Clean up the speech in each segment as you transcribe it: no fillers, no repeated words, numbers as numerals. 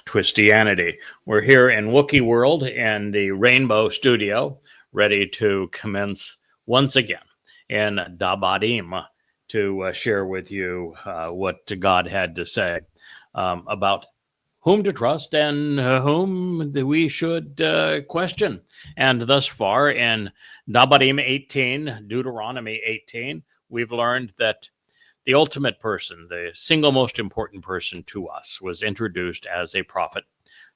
Twistianity. We're here in Wookiee World in the Rainbow Studio, ready to commence once again in Dabadim to share with you what God had to say about whom to trust and whom we should question. And thus far in Dabadim 18, Deuteronomy 18, we've learned that the ultimate person, the single most important person to us, was introduced as a prophet,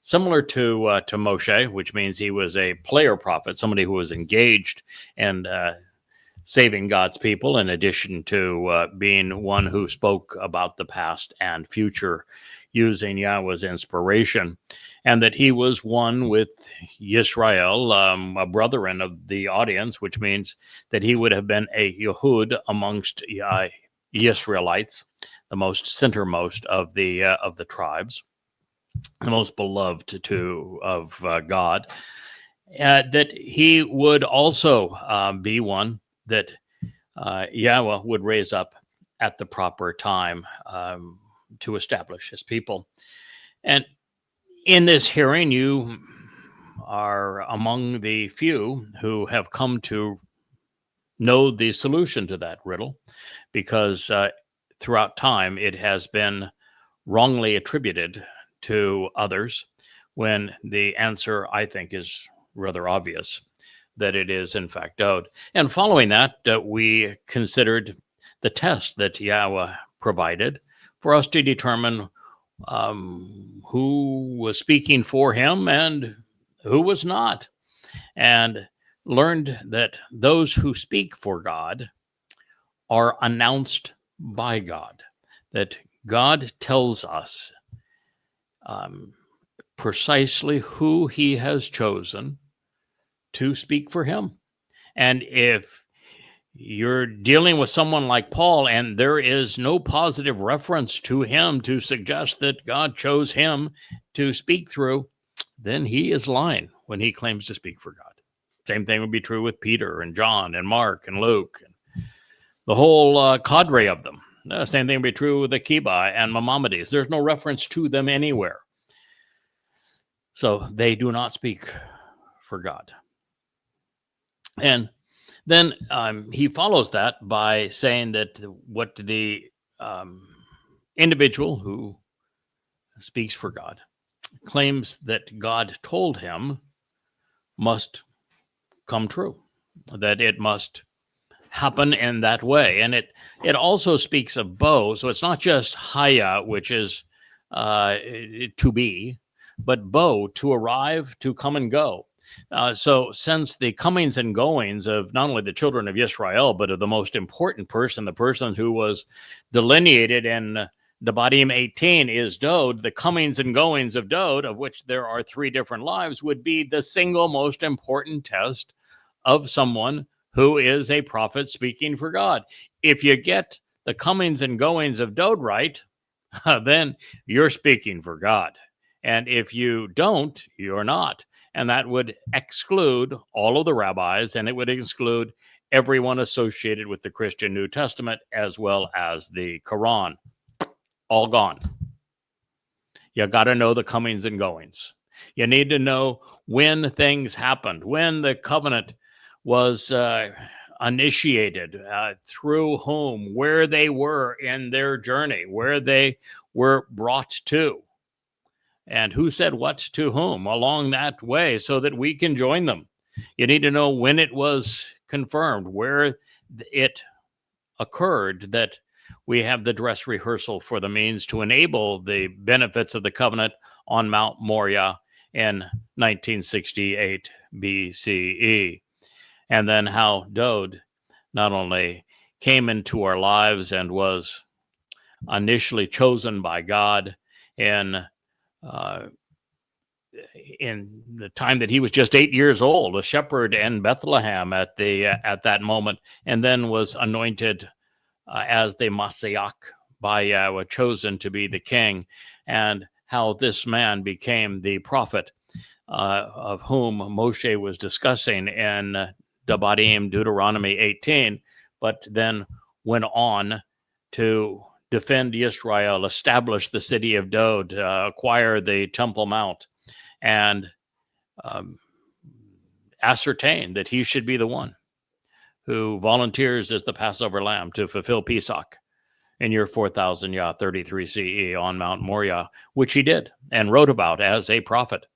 similar to Moshe, which means he was a player prophet, somebody who was engaged and saving God's people, in addition to being one who spoke about the past and future using Yahweh's inspiration, and that he was one with Yisrael, a brethren of the audience, which means that he would have been a Yehud amongst Israelites, the most centermost of the tribes, the most beloved of God, that he would also be one that Yahweh would raise up at the proper time to establish his people. And in this hearing, you are among the few who have come to know the solution to that riddle, because throughout time it has been wrongly attributed to others, when the answer, I think, is rather obvious, that it is in fact owed. And following that, we considered the test that Yahweh provided for us to determine who was speaking for him and who was not, and learned that those who speak for God are announced by God, that God tells us precisely who he has chosen to speak for him. And if you're dealing with someone like Paul and there is no positive reference to him to suggest that God chose him to speak through, then he is lying when he claims to speak for God. Same thing would be true with Peter and John and Mark and Luke and the whole cadre of them. The same thing would be true with Akiba and Maimonides. There's no reference to them anywhere. So they do not speak for God. And then he follows that by saying that what the individual who speaks for God claims that God told him must come true, that it must happen in that way. And it also speaks of bo, so it's not just haya, which is to be, but bo, to arrive, to come and go. So since the comings and goings of not only the children of Israel, but of the most important person, the person who was delineated in Devarim 18 is Dod, the comings and goings of Dod, of which there are 3 different lives, would be the single most important test of someone who is a prophet speaking for God. If you get the comings and goings of Dod right, then you're speaking for God. And if you don't, you're not. And that would exclude all of the rabbis, and it would exclude everyone associated with the Christian New Testament, as well as the Quran. All gone. You got to know the comings and goings. You need to know when things happened, when the covenant was initiated, through whom, where they were in their journey, where they were brought to, and who said what to whom along that way, so that we can join them. You need to know when it was confirmed, where it occurred, that we have the dress rehearsal for the means to enable the benefits of the covenant on Mount Moriah in 1968 BCE. And then how Dod not only came into our lives and was initially chosen by God in the time that he was just 8 years old, a shepherd in Bethlehem at that moment, and then was anointed as the Messiah by Yahweh, chosen to be the king, and how this man became the prophet of whom Moshe was discussing in Devarim, Deuteronomy 18, but then went on to defend Israel, establish the city of Dod, acquire the Temple Mount, and ascertain that he should be the one who volunteers as the Passover lamb to fulfill Pesach in year 4000 Yah 33 CE on Mount Moriah, which he did and wrote about as a prophet,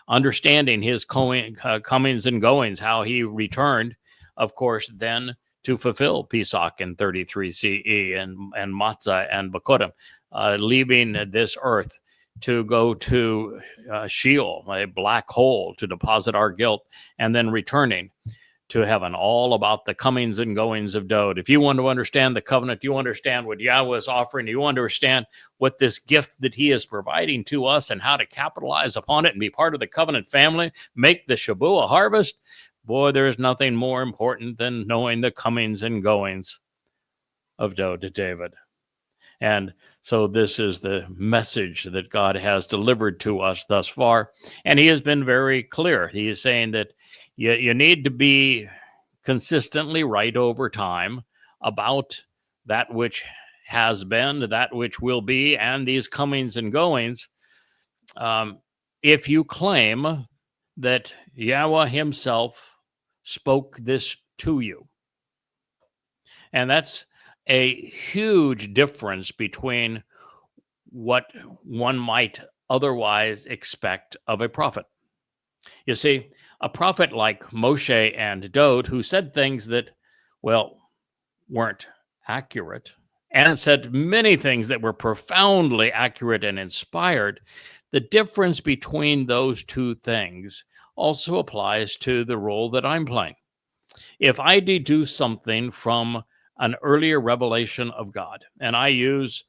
understanding his comings and goings, how he returned, of course, then to fulfill Pesach in 33 CE and Matzah and Bakurim, leaving this earth to go to Sheol, a black hole, to deposit our guilt, and then returning to heaven, all about the comings and goings of Dod. If you want to understand the covenant, you understand what Yahweh is offering, you understand what this gift that he is providing to us and how to capitalize upon it and be part of the covenant family, make the Shabuah harvest, boy, there is nothing more important than knowing the comings and goings of Dod to David. And so this is the message that God has delivered to us thus far. And he has been very clear. He is saying that you need to be consistently right over time about that which has been, that which will be, and these comings and goings. If you claim that Yahweh himself spoke this to you. And that's a huge difference between what one might otherwise expect of a prophet. You see, a prophet like Moshe and Dod, who said things that, well, weren't accurate, and said many things that were profoundly accurate and inspired, the difference between those two things also applies to the role that I'm playing. If I deduce something from an earlier revelation of God, and I use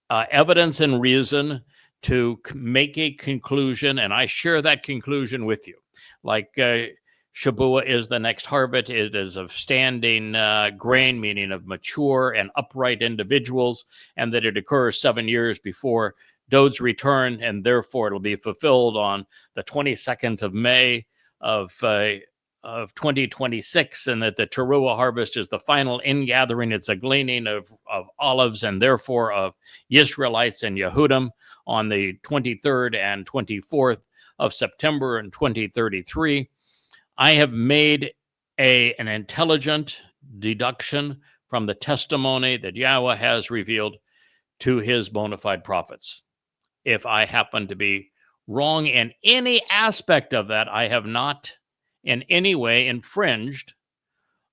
evidence and reason to make a conclusion, and I share that conclusion with you. Like Shabuah is the next harvest. It is of standing grain, meaning of mature and upright individuals, and that it occurs 7 years before Dod's return, and therefore it'll be fulfilled on the 22nd of May of 2026, and that the Towrah harvest is the final ingathering. It's a gleaning of olives and therefore of Israelites and Yehudim on the 23rd and 24th of September in 2033. I have made an intelligent deduction from the testimony that Yahweh has revealed to his bona fide prophets. If I happen to be wrong in any aspect of that, I have not in any way infringed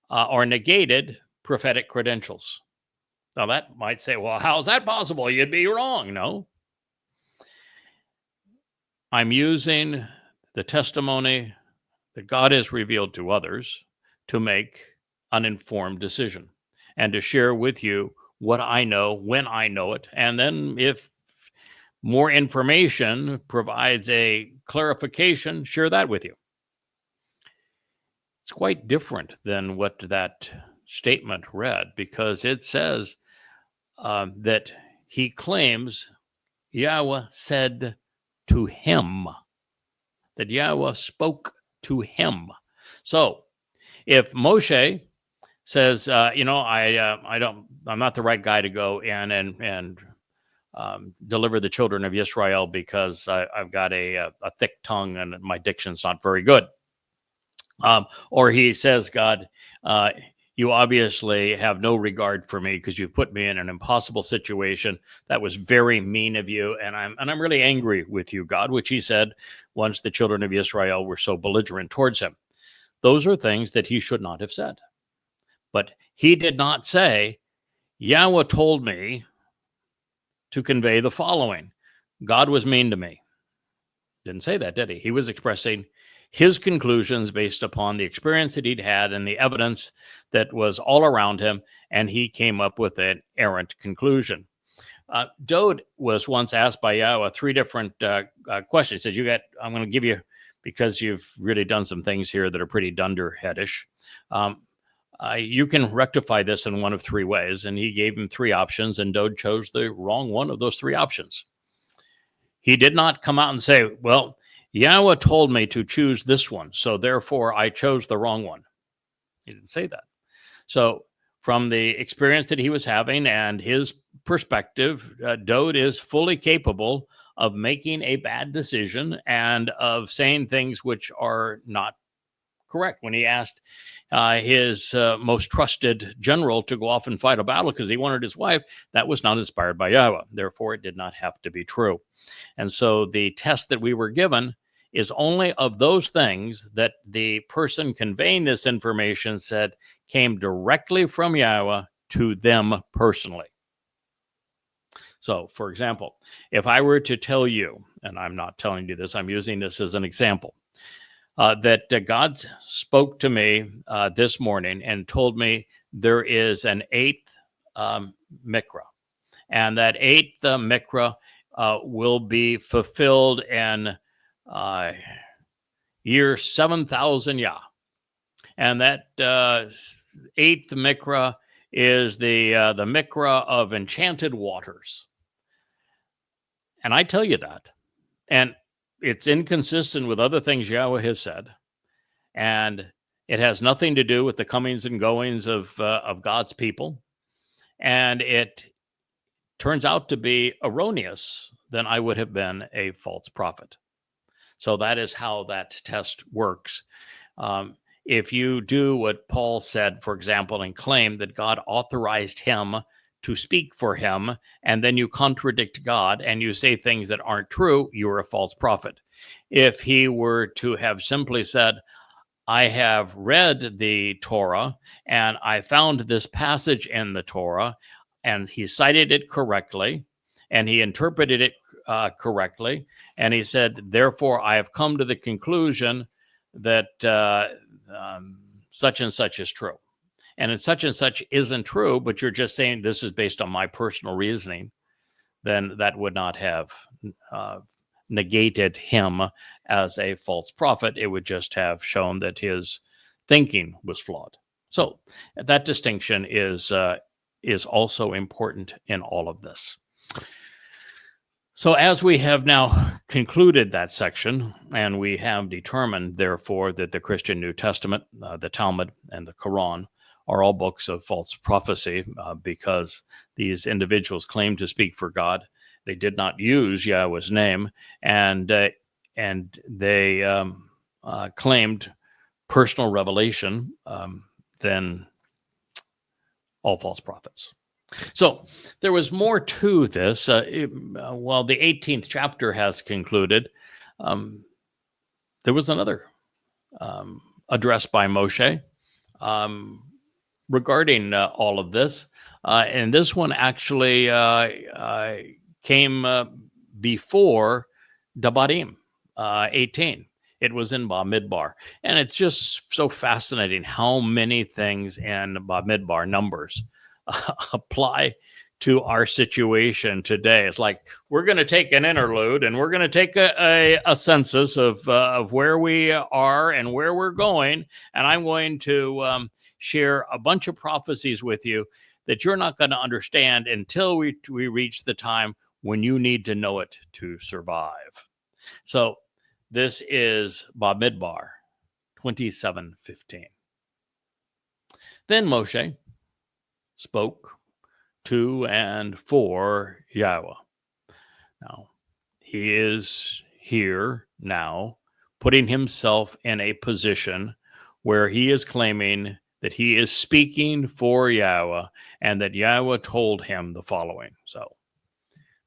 or negated prophetic credentials. Now that might say, well, how is that possible? You'd be wrong. No. I'm using the testimony that God has revealed to others to make an informed decision and to share with you what I know when I know it. And then if more information provides a clarification, share that with you. It's quite different than what that statement read, because it says that he claims Yahweh said to him, that Yahweh spoke to him. So if Moshe says, I'm not the right guy to go in and deliver the children of Israel because I've got a thick tongue and my diction's not very good. Or he says, God, you obviously have no regard for me because you put me in an impossible situation. That was very mean of you, and I'm really angry with you, God, which he said once the children of Israel were so belligerent towards him. Those are things that he should not have said. But he did not say, Yahweh told me to convey the following. God was mean to me. Didn't say that, did he? He was expressing his conclusions based upon the experience that he'd had and the evidence that was all around him, and he came up with an errant conclusion. Dod was once asked by Yahweh 3 different questions. He says, I'm going to give you, because you've really done some things here that are pretty dunderheadish. You can rectify this in one of 3 ways. And he gave him 3 options, and Dod chose the wrong one of those 3 options. He did not come out and say, well, Yahweh told me to choose this one, so therefore I chose the wrong one. He didn't say that. So from the experience that he was having and his perspective, Dode is fully capable of making a bad decision and of saying things which are not correct. When he asked his most trusted general to go off and fight a battle because he wanted his wife, that was not inspired by Yahweh. Therefore, it did not have to be true. And so the test that we were given is only of those things that the person conveying this information said came directly from Yahweh to them personally. So, for example, if I were to tell you, and I'm not telling you this, I'm using this as an example, that God spoke to me this morning and told me there is an eighth mikra, and that eighth mikra will be fulfilled in year 7,000 Yah. And that eighth mikra is the mikra of enchanted waters. And I tell you that. And it's inconsistent with other things Yahweh has said. And it has nothing to do with the comings and goings of God's people. And it turns out to be erroneous, then I would have been a false prophet. So that is how that test works. If you do what Paul said, for example, and claim that God authorized him to speak for him, and then you contradict God and you say things that aren't true, you are a false prophet. If he were to have simply said, I have read the Torah and I found this passage in the Torah, and he cited it correctly and he interpreted it correctly, and he said, therefore, I have come to the conclusion that such and such is true. And such isn't true, but you're just saying this is based on my personal reasoning, then that would not have negated him as a false prophet. It would just have shown that his thinking was flawed. So that distinction is also important in all of this. So as we have now concluded that section, and we have determined, therefore, that the Christian New Testament, the Talmud, and the Quran are all books of false prophecy because these individuals claim to speak for God. They did not use Yahweh's name, and they claimed personal revelation, then all false prophets. So there was more to this. While the 18th chapter has concluded, there was another address by Moshe regarding all of this. And this one actually came before Devarim 18. It was in Bamidbar. And it's just so fascinating how many things in Bamidbar numbers apply to our situation today. It's like we're going to take an interlude and we're going to take a census of where we are and where we're going. And I'm going to share a bunch of prophecies with you that you're not going to understand until we reach the time when you need to know it to survive. So this is Bamidbar 27:15. Then Moshe spoke to and for Yahweh. Now, he is here now, putting himself in a position where he is claiming that he is speaking for Yahweh and that Yahweh told him the following. So,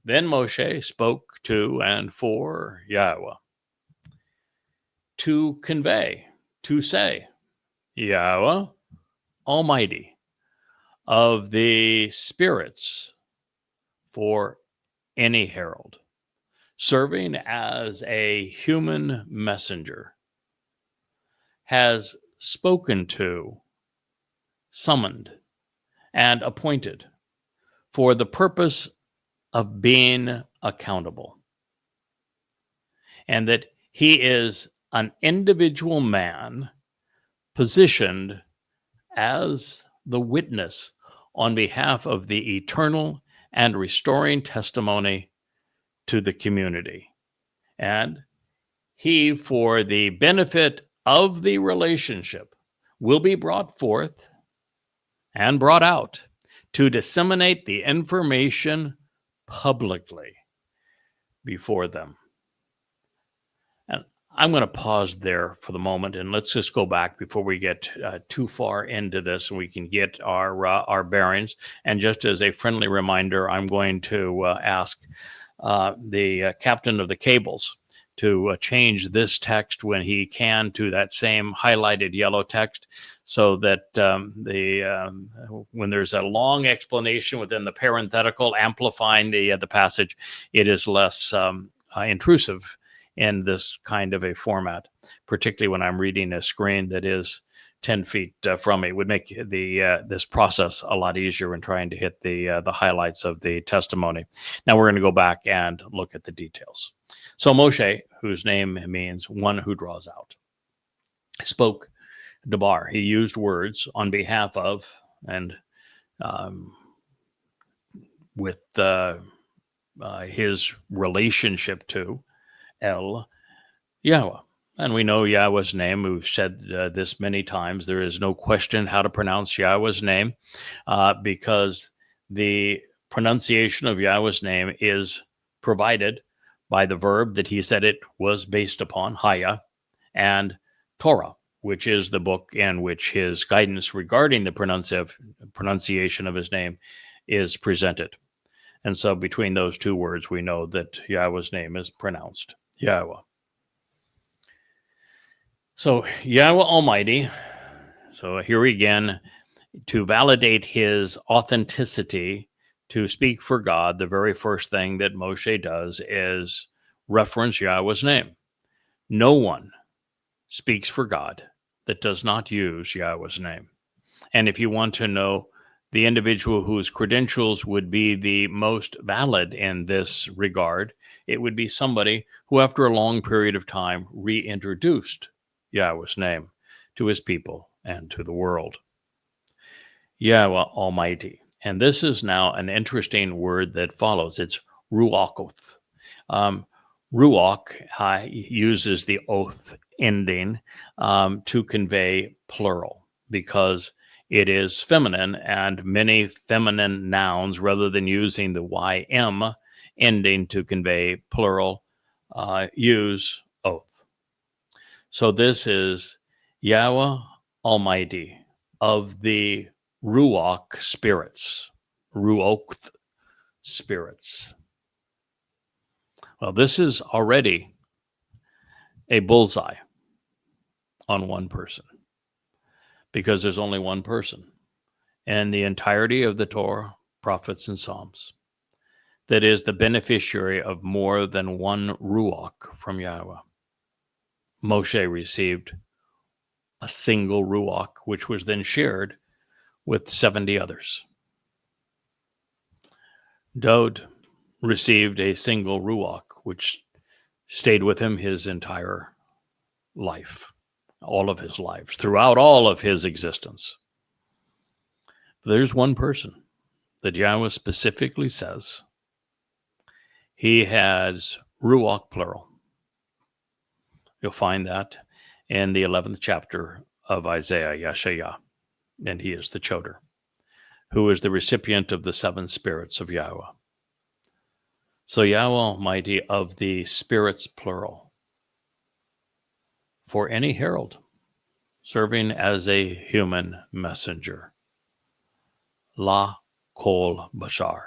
then Moshe spoke to and for Yahweh to convey, to say, Yahweh Almighty, of the spirits for any herald, serving as a human messenger, has spoken to, summoned, and appointed for the purpose of being accountable, and that he is an individual man positioned as the witness on behalf of the eternal and restoring testimony to the community. And he, for the benefit of the relationship, will be brought forth and brought out to disseminate the information publicly before them. And I'm going to pause there for the moment, and let's just go back before we get too far into this, and we can get our bearings. And just as a friendly reminder, I'm going to ask the captain of the cables to change this text when he can to that same highlighted yellow text, so that when there's a long explanation within the parenthetical amplifying the passage, it is less intrusive in this kind of a format, particularly when I'm reading a screen that is 10 feet from me. It would make this process a lot easier in trying to hit the highlights of the testimony. Now we're going to go back and look at the details. So Moshe, whose name means one who draws out, spoke Debar. He used words on behalf of and with his relationship to El Yahowah. And we know Yahweh's name. We've said this many times. There is no question how to pronounce Yahweh's name because the pronunciation of Yahweh's name is provided by the verb that he said it was based upon, Haya, and Torah, which is the book in which his guidance regarding the pronunciation of his name is presented. And so between those two words, we know that Yahweh's name is pronounced Yahowah. So Yahweh Almighty, so here again, to validate his authenticity, to speak for God, the very first thing that Moshe does is reference Yahweh's name. No one speaks for God that does not use Yahweh's name. And if you want to know the individual whose credentials would be the most valid in this regard, it would be somebody who, after a long period of time, reintroduced Yahweh's name to his people and to the world. Yahweh Almighty. And this is now an interesting word that follows. It's ruachoth. Ruach uses the oath ending to convey plural because it is feminine, and many feminine nouns, rather than using the ym ending to convey plural, use oath. So this is Yahweh Almighty of the Ruach spirits, Ruach spirits. Well, this is already a bullseye on one person, because there's only one person in the entirety of the Torah, prophets, and Psalms that is the beneficiary of more than one Ruach from Yahweh. Moshe received a single Ruach, which was then shared with 70 others. Dod received a single Ruach, which stayed with him his entire life, all of his lives, throughout all of his existence. There's one person that Yahweh specifically says he has Ruach plural. You'll find that in the 11th chapter of Isaiah, Yeshayah, and he is the Choder, who is the recipient of the 7 spirits of Yahweh. So Yahweh Almighty of the spirits plural, for any herald serving as a human messenger. La Kol Bashar.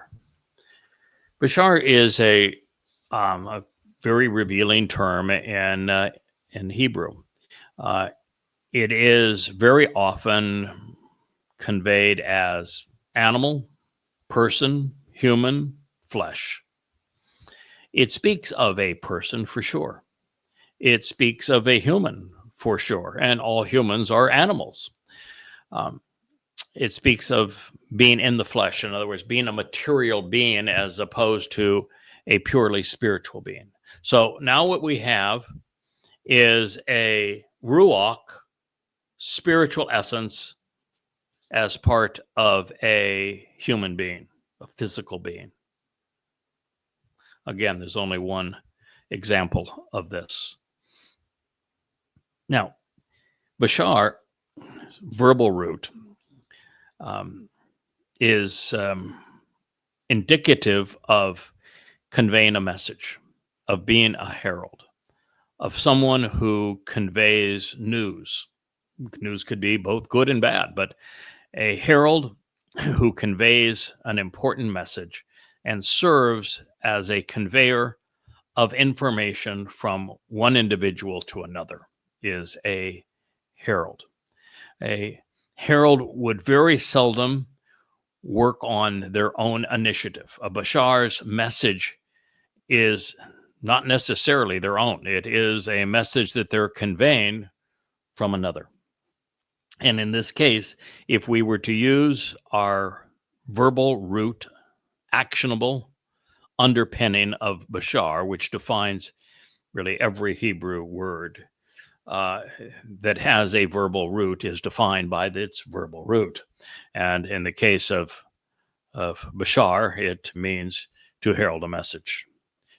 Bashar is a very revealing term in Hebrew. It is very often conveyed as animal, person, human, flesh. It speaks of a person for sure. It speaks of a human for sure, and all humans are animals. It speaks of being in the flesh, in other words, being a material being as opposed to a purely spiritual being. So now what we have is a Ruach, spiritual essence, as part of a human being, a physical being. Again, there's only one example of this. Now, Bashar, verbal root, is indicative of conveying a message, of being a herald, of someone who conveys news. News could be both good and bad, but a herald who conveys an important message and serves as a conveyor of information from one individual to another is a herald. A herald would very seldom work on their own initiative. A bashar's message is not necessarily their own. It is a message that they're conveying from another. And in this case, if we were to use our verbal root, actionable underpinning of bashar, which defines really every Hebrew word that has a verbal root is defined by its verbal root. And in the case of bashar, it means to herald a message,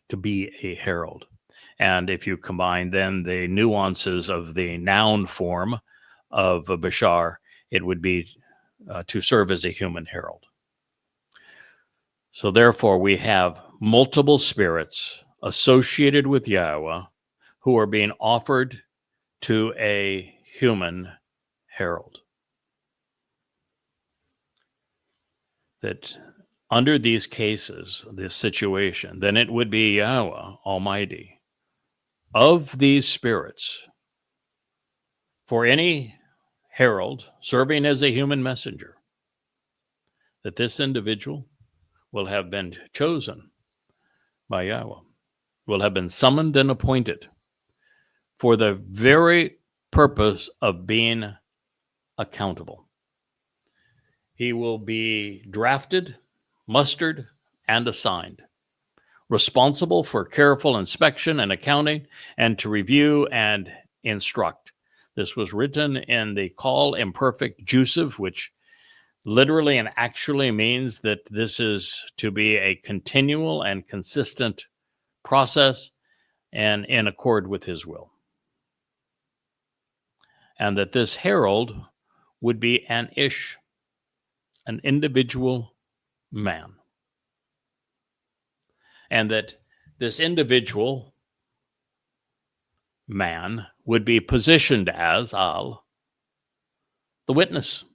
to be a herald. And if you combine then the nuances of the noun form of a bashar, it would be to serve as a human herald. So therefore, we have multiple spirits associated with Yahowah who are being offered to a human herald. That under these cases, this situation, then it would be Yahowah Almighty of these spirits for any herald serving as a human messenger, that this individual will have been chosen by Yahowah, will have been summoned and appointed for the very purpose of being accountable. He will be drafted, mustered, and assigned, responsible for careful inspection and accounting, and to review and instruct. This was written in the Call Imperfect Jusive, which literally and actually means that this is to be a continual and consistent process and in accord with his will. And that this herald would be an ish, an individual man. And that this individual man would be positioned as the witness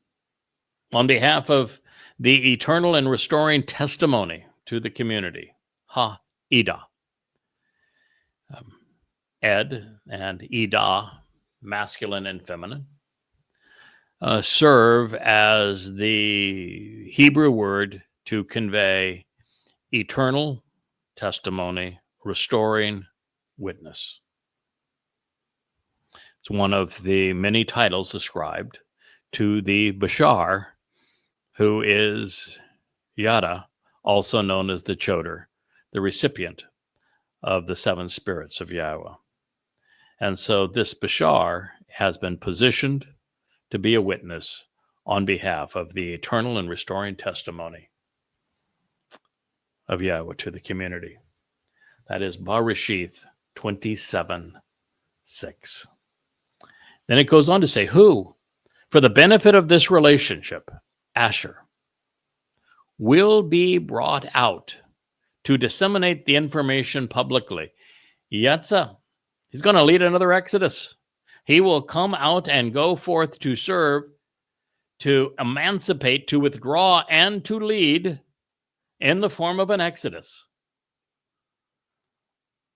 on behalf of the eternal and restoring testimony to the community, Ida. Ed and Ida, masculine and feminine, serve as the Hebrew word to convey eternal testimony, restoring witness. It's one of the many titles ascribed to the Bashar, who is Yada, also known as the Choder, the recipient of the seven spirits of Yahowah. And so this Bashar has been positioned to be a witness on behalf of the eternal and restoring testimony of Yahowah to the community. That is Bereshith 27:6. Then it goes on to say, who, for the benefit of this relationship, Asher, will be brought out to disseminate the information publicly. Yetza, he's going to lead another Exodus. He will come out and go forth to serve, to emancipate, to withdraw, and to lead in the form of an Exodus.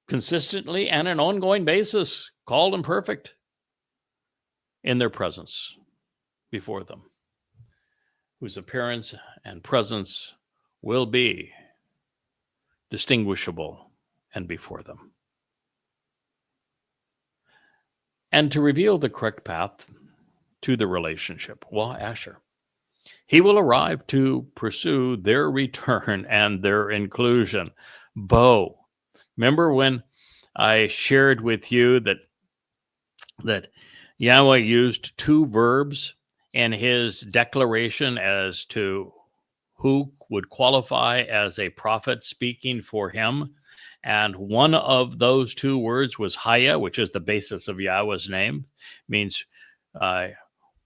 Consistently and an ongoing basis, called and perfect in their presence before them, whose appearance and presence will be distinguishable and before them. And to reveal the correct path to the relationship, Asher, he will arrive to pursue their return and their inclusion. Bo, remember when I shared with you that Yahowah used two verbs in his declaration as to who would qualify as a prophet speaking for him? And one of those two words was Haya, which is the basis of Yahowah's name, means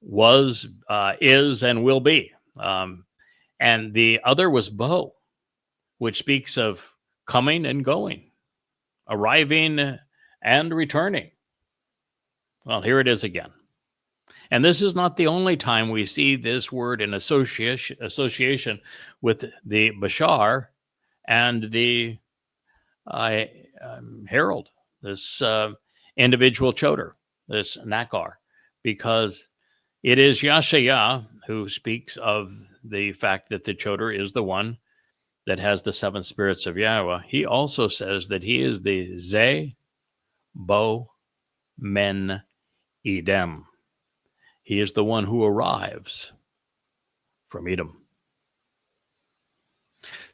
was, is, and will be. And the other was Bo, which speaks of coming and going, arriving and returning. Well, here it is again. And this is not the only time we see this word in association with the Bashar and the herald, this individual choder, this Nakar, because it is Yashayah who speaks of the fact that the choder is the one that has the seven spirits of Yahweh. He also says that he is the Ze, Bo, Men, Edom. He is the one who arrives from Edom.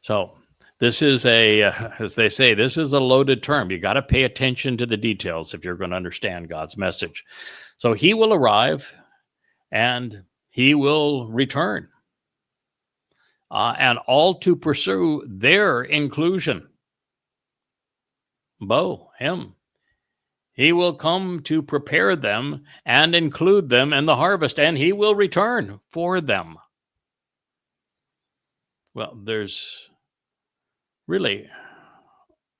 So this is as they say, this is a loaded term. You got to pay attention to the details if you're going to understand God's message. So he will arrive and he will return. And all to pursue their inclusion. Bo, him. He will come to prepare them and include them in the harvest, and he will return for them. Well, there's really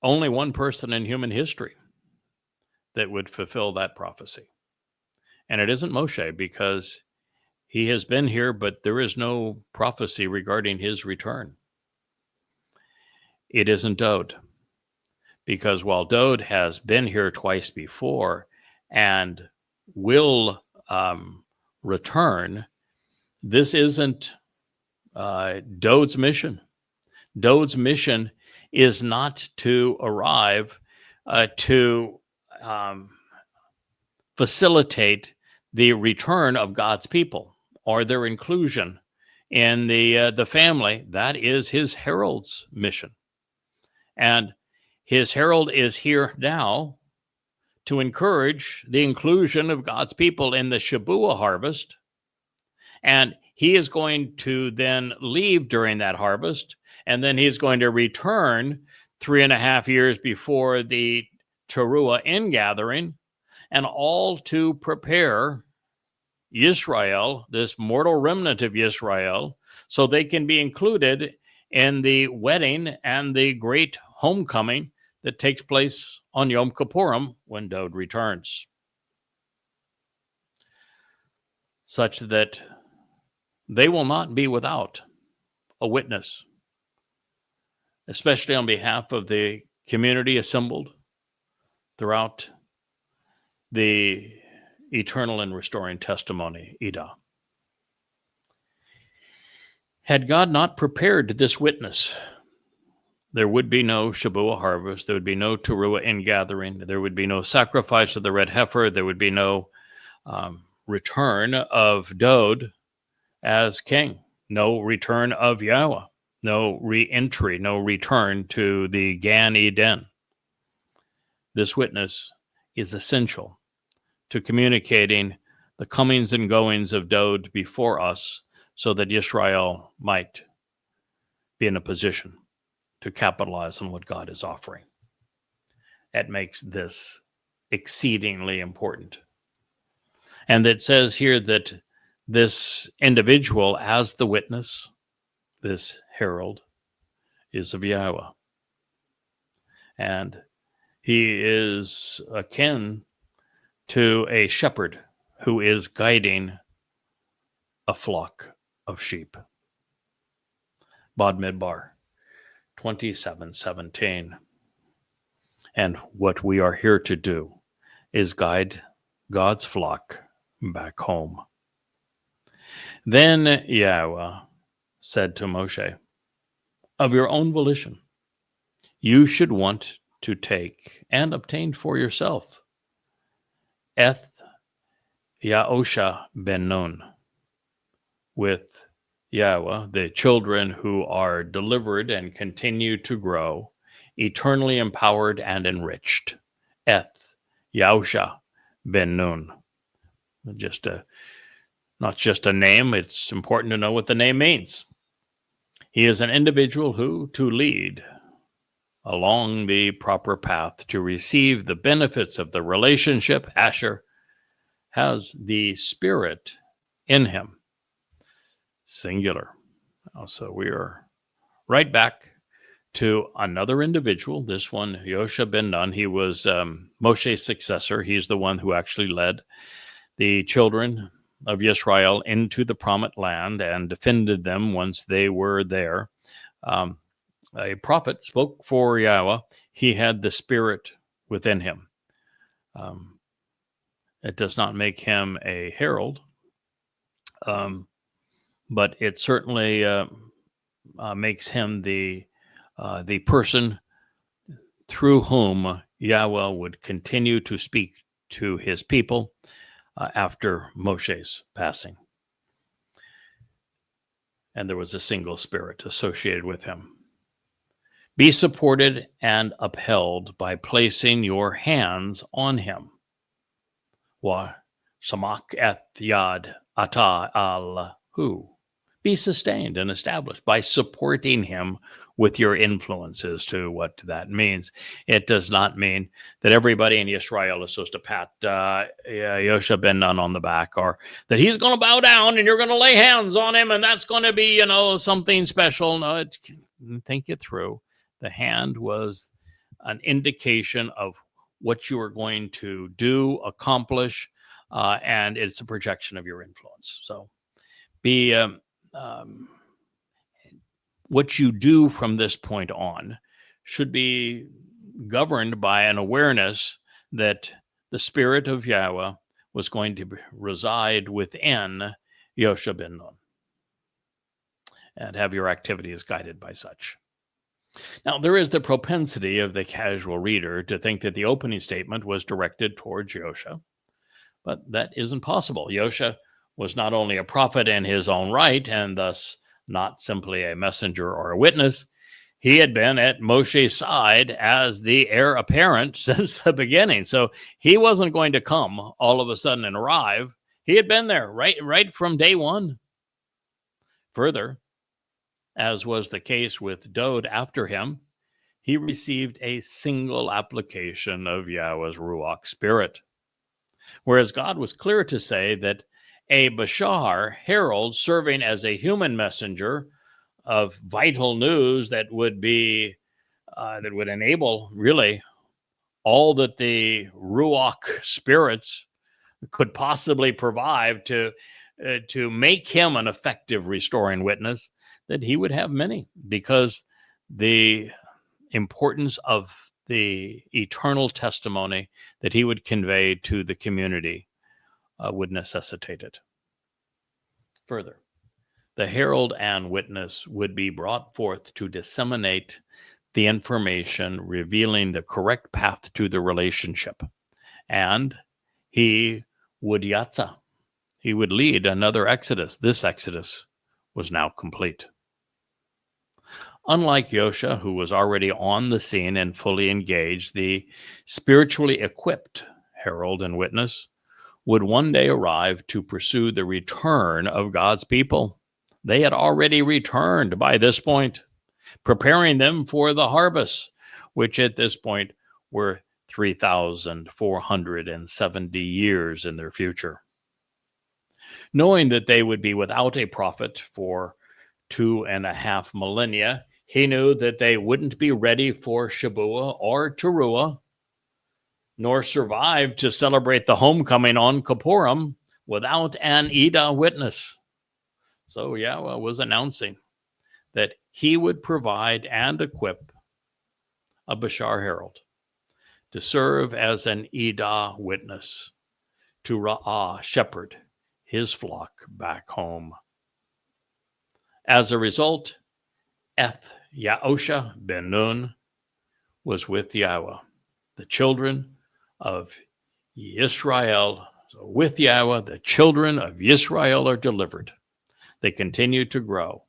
only one person in human history that would fulfill that prophecy. And it isn't Moshe, because he has been here, but there is no prophecy regarding his return. It isn't Dode, because while Dode has been here twice before and will return, this isn't Dode's mission. Dode's mission is not to arrive to facilitate the return of God's people or their inclusion in the family. That is his herald's mission. And his herald is here now to encourage the inclusion of God's people in the Shabuah harvest. And he is going to then leave during that harvest, and then he's going to return 3.5 years before the Teruah ingathering, and all to prepare Yisrael, this mortal remnant of Yisrael, so they can be included in the wedding and the great homecoming that takes place on Yom Kippurim when Dode returns. Such that they will not be without a witness, especially on behalf of the community assembled throughout the eternal and restoring testimony, Ida. Had God not prepared this witness, there would be no Shabuah harvest, there would be no Teruah ingathering, there would be no sacrifice of the red heifer, there would be no return of Dode as king, no return of Yahweh, no re-entry, no return to the Gan Eden. This witness is essential to communicating the comings and goings of Dode before us, so that Israel might be in a position to capitalize on what God is offering. That makes this exceedingly important. And it says here that this individual, as the witness, this herald, is of Yahweh. And he is akin to a shepherd who is guiding a flock of sheep. Bamidbar 27:17. And what we are here to do is guide God's flock back home. Then Yahweh said to Moshe, of your own volition, you should want to take and obtain for yourself Eth Yaosha ben Nun, with Yahweh, the children who are delivered and continue to grow, eternally empowered and enriched. Eth Yaosha ben Nun. Not just a name, it's important to know what the name means. He is an individual who, to lead along the proper path to receive the benefits of the relationship, Asher has the Spirit in him. singular. So we are right back to another individual. This one, Yosha ben Nun. He was Moshe's successor. He's the one who actually led the children of Israel into the promised land and defended them once they were there. A prophet spoke for Yahweh. He had the Spirit within him. It does not make him a herald, but it certainly makes him the person through whom Yahweh would continue to speak to his people after Moshe's passing. And there was a single spirit associated with him. Be supported and upheld by placing your hands on him. Wa samak et yad ata al-hu. Be sustained and established by supporting him with your influence. As to what that means, it does not mean that everybody in Israel is supposed to pat Yosha ben Nun on the back, or that he's going to bow down and you're going to lay hands on him and that's going to be, something special. No, think it through. The hand was an indication of what you are going to do, accomplish, and it's a projection of your influence. So be what you do from this point on should be governed by an awareness that the Spirit of Yahweh was going to reside within Yosha ben Nun, and have your activities guided by such. Now, there is the propensity of the casual reader to think that the opening statement was directed towards Yosha, but that isn't possible. Yosha was not only a prophet in his own right, and thus not simply a messenger or a witness. He had been at Moshe's side as the heir apparent since the beginning. So he wasn't going to come all of a sudden and arrive. He had been there right from day one. Further, as was the case with Dod after him, he received a single application of Yahweh's Ruach Spirit. Whereas God was clear to say that a Bashar, herald, serving as a human messenger of vital news that would be, that would enable really all that the Ruach spirits could possibly provide to make him an effective restoring witness, that he would have many, because the importance of the eternal testimony that he would convey to the community would necessitate it. Further, the herald and witness would be brought forth to disseminate the information revealing the correct path to the relationship, and he would yatsa. He would lead another exodus. This exodus was now complete. Unlike Yosha, who was already on the scene and fully engaged, the spiritually equipped herald and witness would one day arrive to pursue the return of God's people. They had already returned by this point, preparing them for the harvest, which at this point were 3,470 years in their future. Knowing that they would be without a prophet for 2.5 millennia, he knew that they wouldn't be ready for Shabuah or Towrah, nor survive to celebrate the homecoming on Kippurim without an Ida witness. So Yahweh was announcing that he would provide and equip a Bashar herald to serve as an Ida witness, to Ra'ah, shepherd his flock back home. As a result, Yahosha ben Nun was with Yahweh. The children of Israel, so with Yahweh, the children of Israel are delivered. They continue to grow.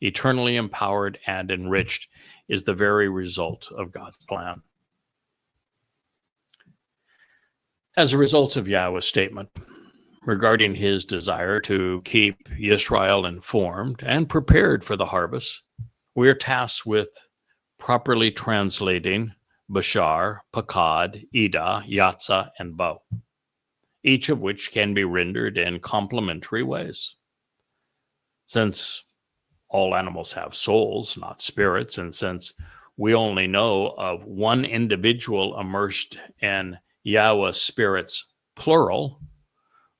Eternally empowered and enriched is the very result of God's plan. As a result of Yahweh's statement regarding his desire to keep Israel informed and prepared for the harvest, we are tasked with properly translating Bashar, Pakad, Ida, Yatsa, and Bo, each of which can be rendered in complementary ways. Since all animals have souls, not spirits, and since we only know of one individual immersed in Yahweh's spirits, plural,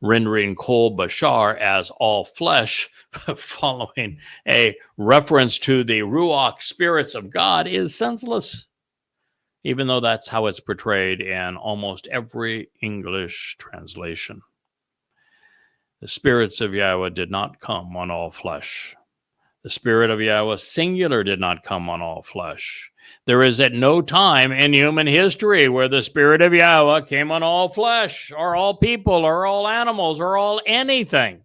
rendering kol bashar as all flesh, following a reference to the Ruach spirits of God, is senseless, even though that's how it's portrayed in almost every English translation. The spirits of Yahweh did not come on all flesh. The Spirit of Yahweh, singular, did not come on all flesh. There is at no time in human history where the Spirit of Yahweh came on all flesh, or all people, or all animals, or all anything.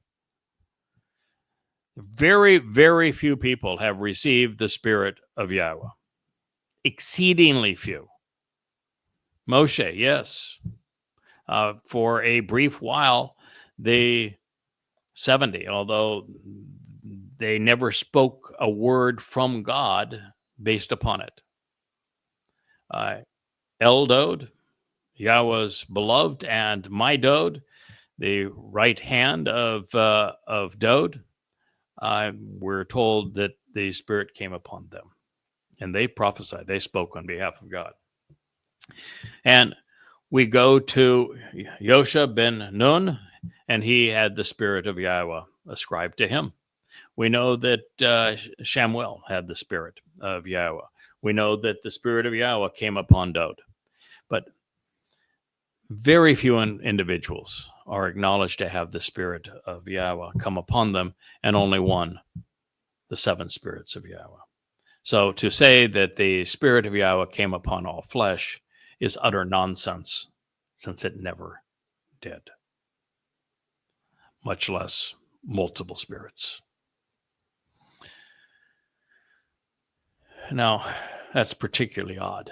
Very, very few people have received the Spirit of Yahweh. Exceedingly few. Moshe, yes. For a brief while, the 70, although they never spoke a word from God based upon it. Eldod, Yahweh's beloved, and my Dod, the right hand of Dod, we're told that the Spirit came upon them, and they prophesied. They spoke on behalf of God. And we go to Yosha ben Nun, and he had the Spirit of Yahweh ascribed to him. We know that Shamuel had the Spirit of Yahweh. We know that the Spirit of Yahweh came upon Dod. But very few individuals are acknowledged to have the Spirit of Yahweh come upon them, and only one, the seven spirits of Yahweh. So to say that the Spirit of Yahweh came upon all flesh is utter nonsense, since it never did, much less multiple spirits. Now, that's particularly odd,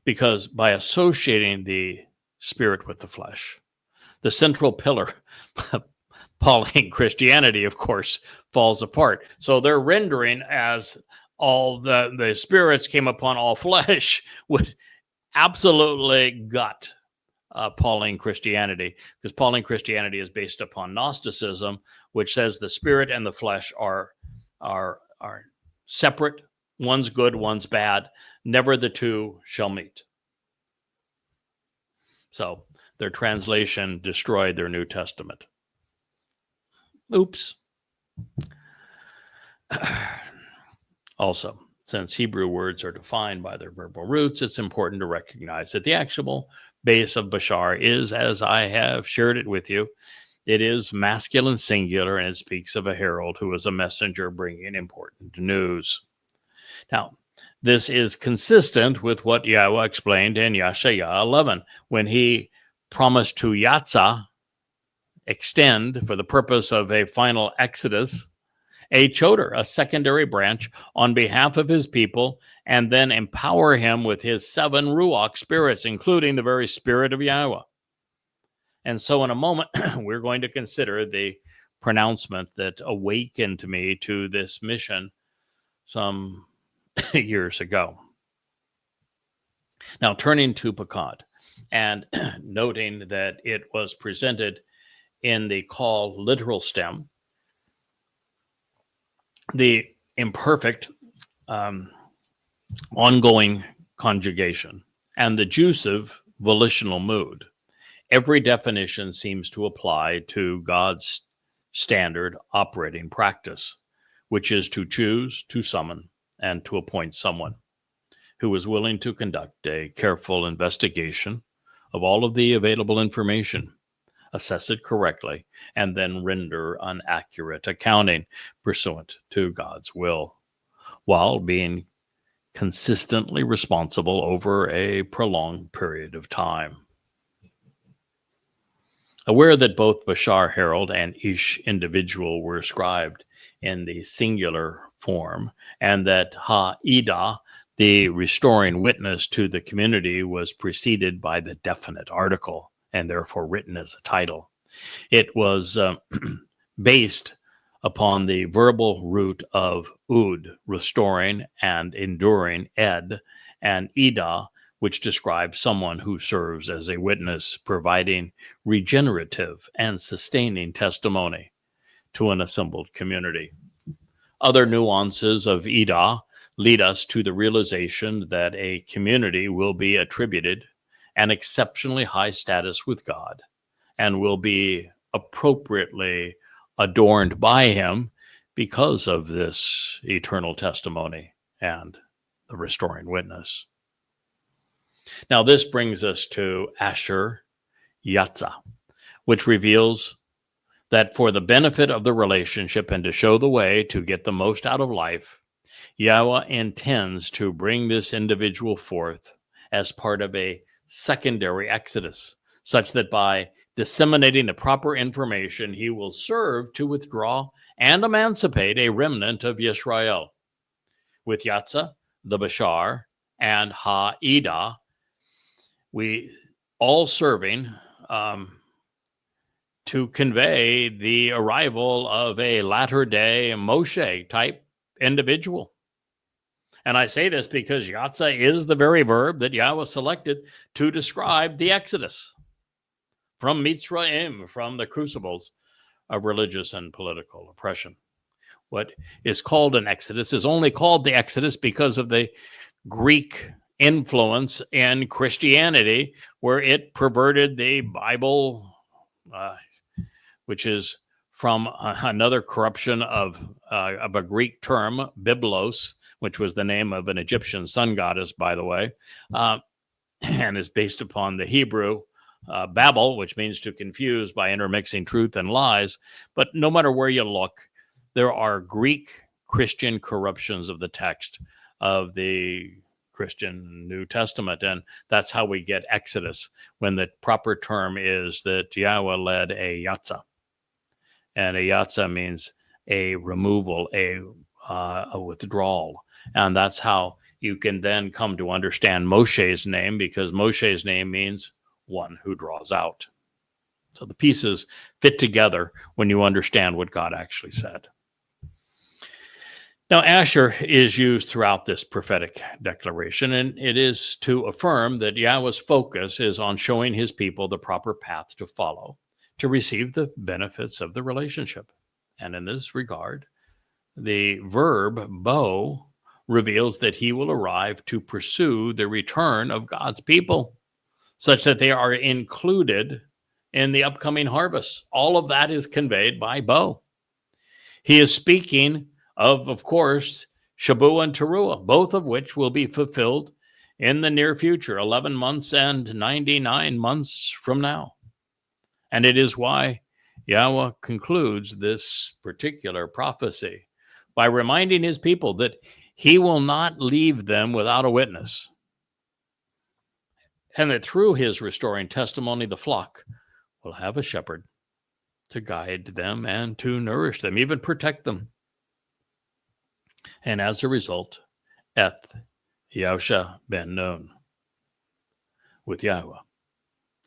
because by associating the Spirit with the flesh, the central pillar of Appalling Christianity, of course, falls apart. So they're rendering as all the spirits came upon all flesh would absolutely gut Pauline Christianity, because Pauline Christianity is based upon Gnosticism, which says the spirit and the flesh are separate. One's good, one's bad. Never the two shall meet. So their translation destroyed their New Testament. Oops. Also, since Hebrew words are defined by their verbal roots, it's important to recognize that the actual base of Bashar is, as I have shared it with you, it is masculine singular, and it speaks of a herald who is a messenger bringing important news. Now, this is consistent with what Yahweh explained in Yeshaya 11, when he promised to Yatzah, extend for the purpose of a final exodus, a choder, a secondary branch, on behalf of his people, and then empower him with his 7 Ruach spirits, including the very Spirit of Yahweh. And so in a moment, we're going to consider the pronouncement that awakened me to this mission some years ago. Now, turning to Pakad and noting that it was presented in the call literal stem, the imperfect ongoing conjugation, and the jussive volitional mood, every definition seems to apply to God's standard operating practice, which is to choose, to summon, and to appoint someone who is willing to conduct a careful investigation of all of the available information, assess it correctly, and then render an accurate accounting pursuant to God's will, while being consistently responsible over a prolonged period of time. Aware that both Bashar herald and Ish individual were ascribed in the singular form, and that Ha-Ida, the restoring witness to the community, was preceded by the definite article, and therefore written as a title. It was based upon the verbal root of Ud, restoring and enduring, Ed, and Ida, which describes someone who serves as a witness, providing regenerative and sustaining testimony to an assembled community. Other nuances of Yada lead us to the realization that a community will be attributed an exceptionally high status with God and will be appropriately adorned by him because of this eternal testimony and the restoring witness. Now, this brings us to Asher Yatzah, which reveals that for the benefit of the relationship and to show the way to get the most out of life, Yahweh intends to bring this individual forth as part of a secondary exodus, such that by disseminating the proper information, he will serve to withdraw and emancipate a remnant of Yisrael. With Yatzah, the Bashar, and Ha'ida, we all serving to convey the arrival of a latter-day Moshe-type individual. And I say this because Yatzah is the very verb that Yahweh selected to describe the Exodus from Mitzrayim, from the crucibles of religious and political oppression. What is called an Exodus is only called the Exodus because of the Greek influence in Christianity, where it perverted the Bible, which is from another corruption of a Greek term, biblos, which was the name of an Egyptian sun goddess, by the way, and is based upon the Hebrew Babel, which means to confuse by intermixing truth and lies. But no matter where you look, there are Greek Christian corruptions of the text of the Christian New Testament, and that's how we get Exodus, when the proper term is that Yahweh led a Yatzah. And a Yatzah means a removal, a withdrawal. And that's how you can then come to understand Moshe's name, because Moshe's name means one who draws out. So the pieces fit together when you understand what God actually said. Now, Asher is used throughout this prophetic declaration, and it is to affirm that Yahweh's focus is on showing his people the proper path to follow to receive the benefits of the relationship. And in this regard, the verb bo reveals that he will arrive to pursue the return of God's people, such that they are included in the upcoming harvest. All of that is conveyed by bo. He is speaking of course, Shabat and Towrah, both of which will be fulfilled in the near future, 11 months and 99 months from now. And it is why Yahweh concludes this particular prophecy by reminding his people that he will not leave them without a witness, and that through his restoring testimony, the flock will have a shepherd to guide them and to nourish them, even protect them. And as a result, Eth Yausha ben Nun, with Yahweh,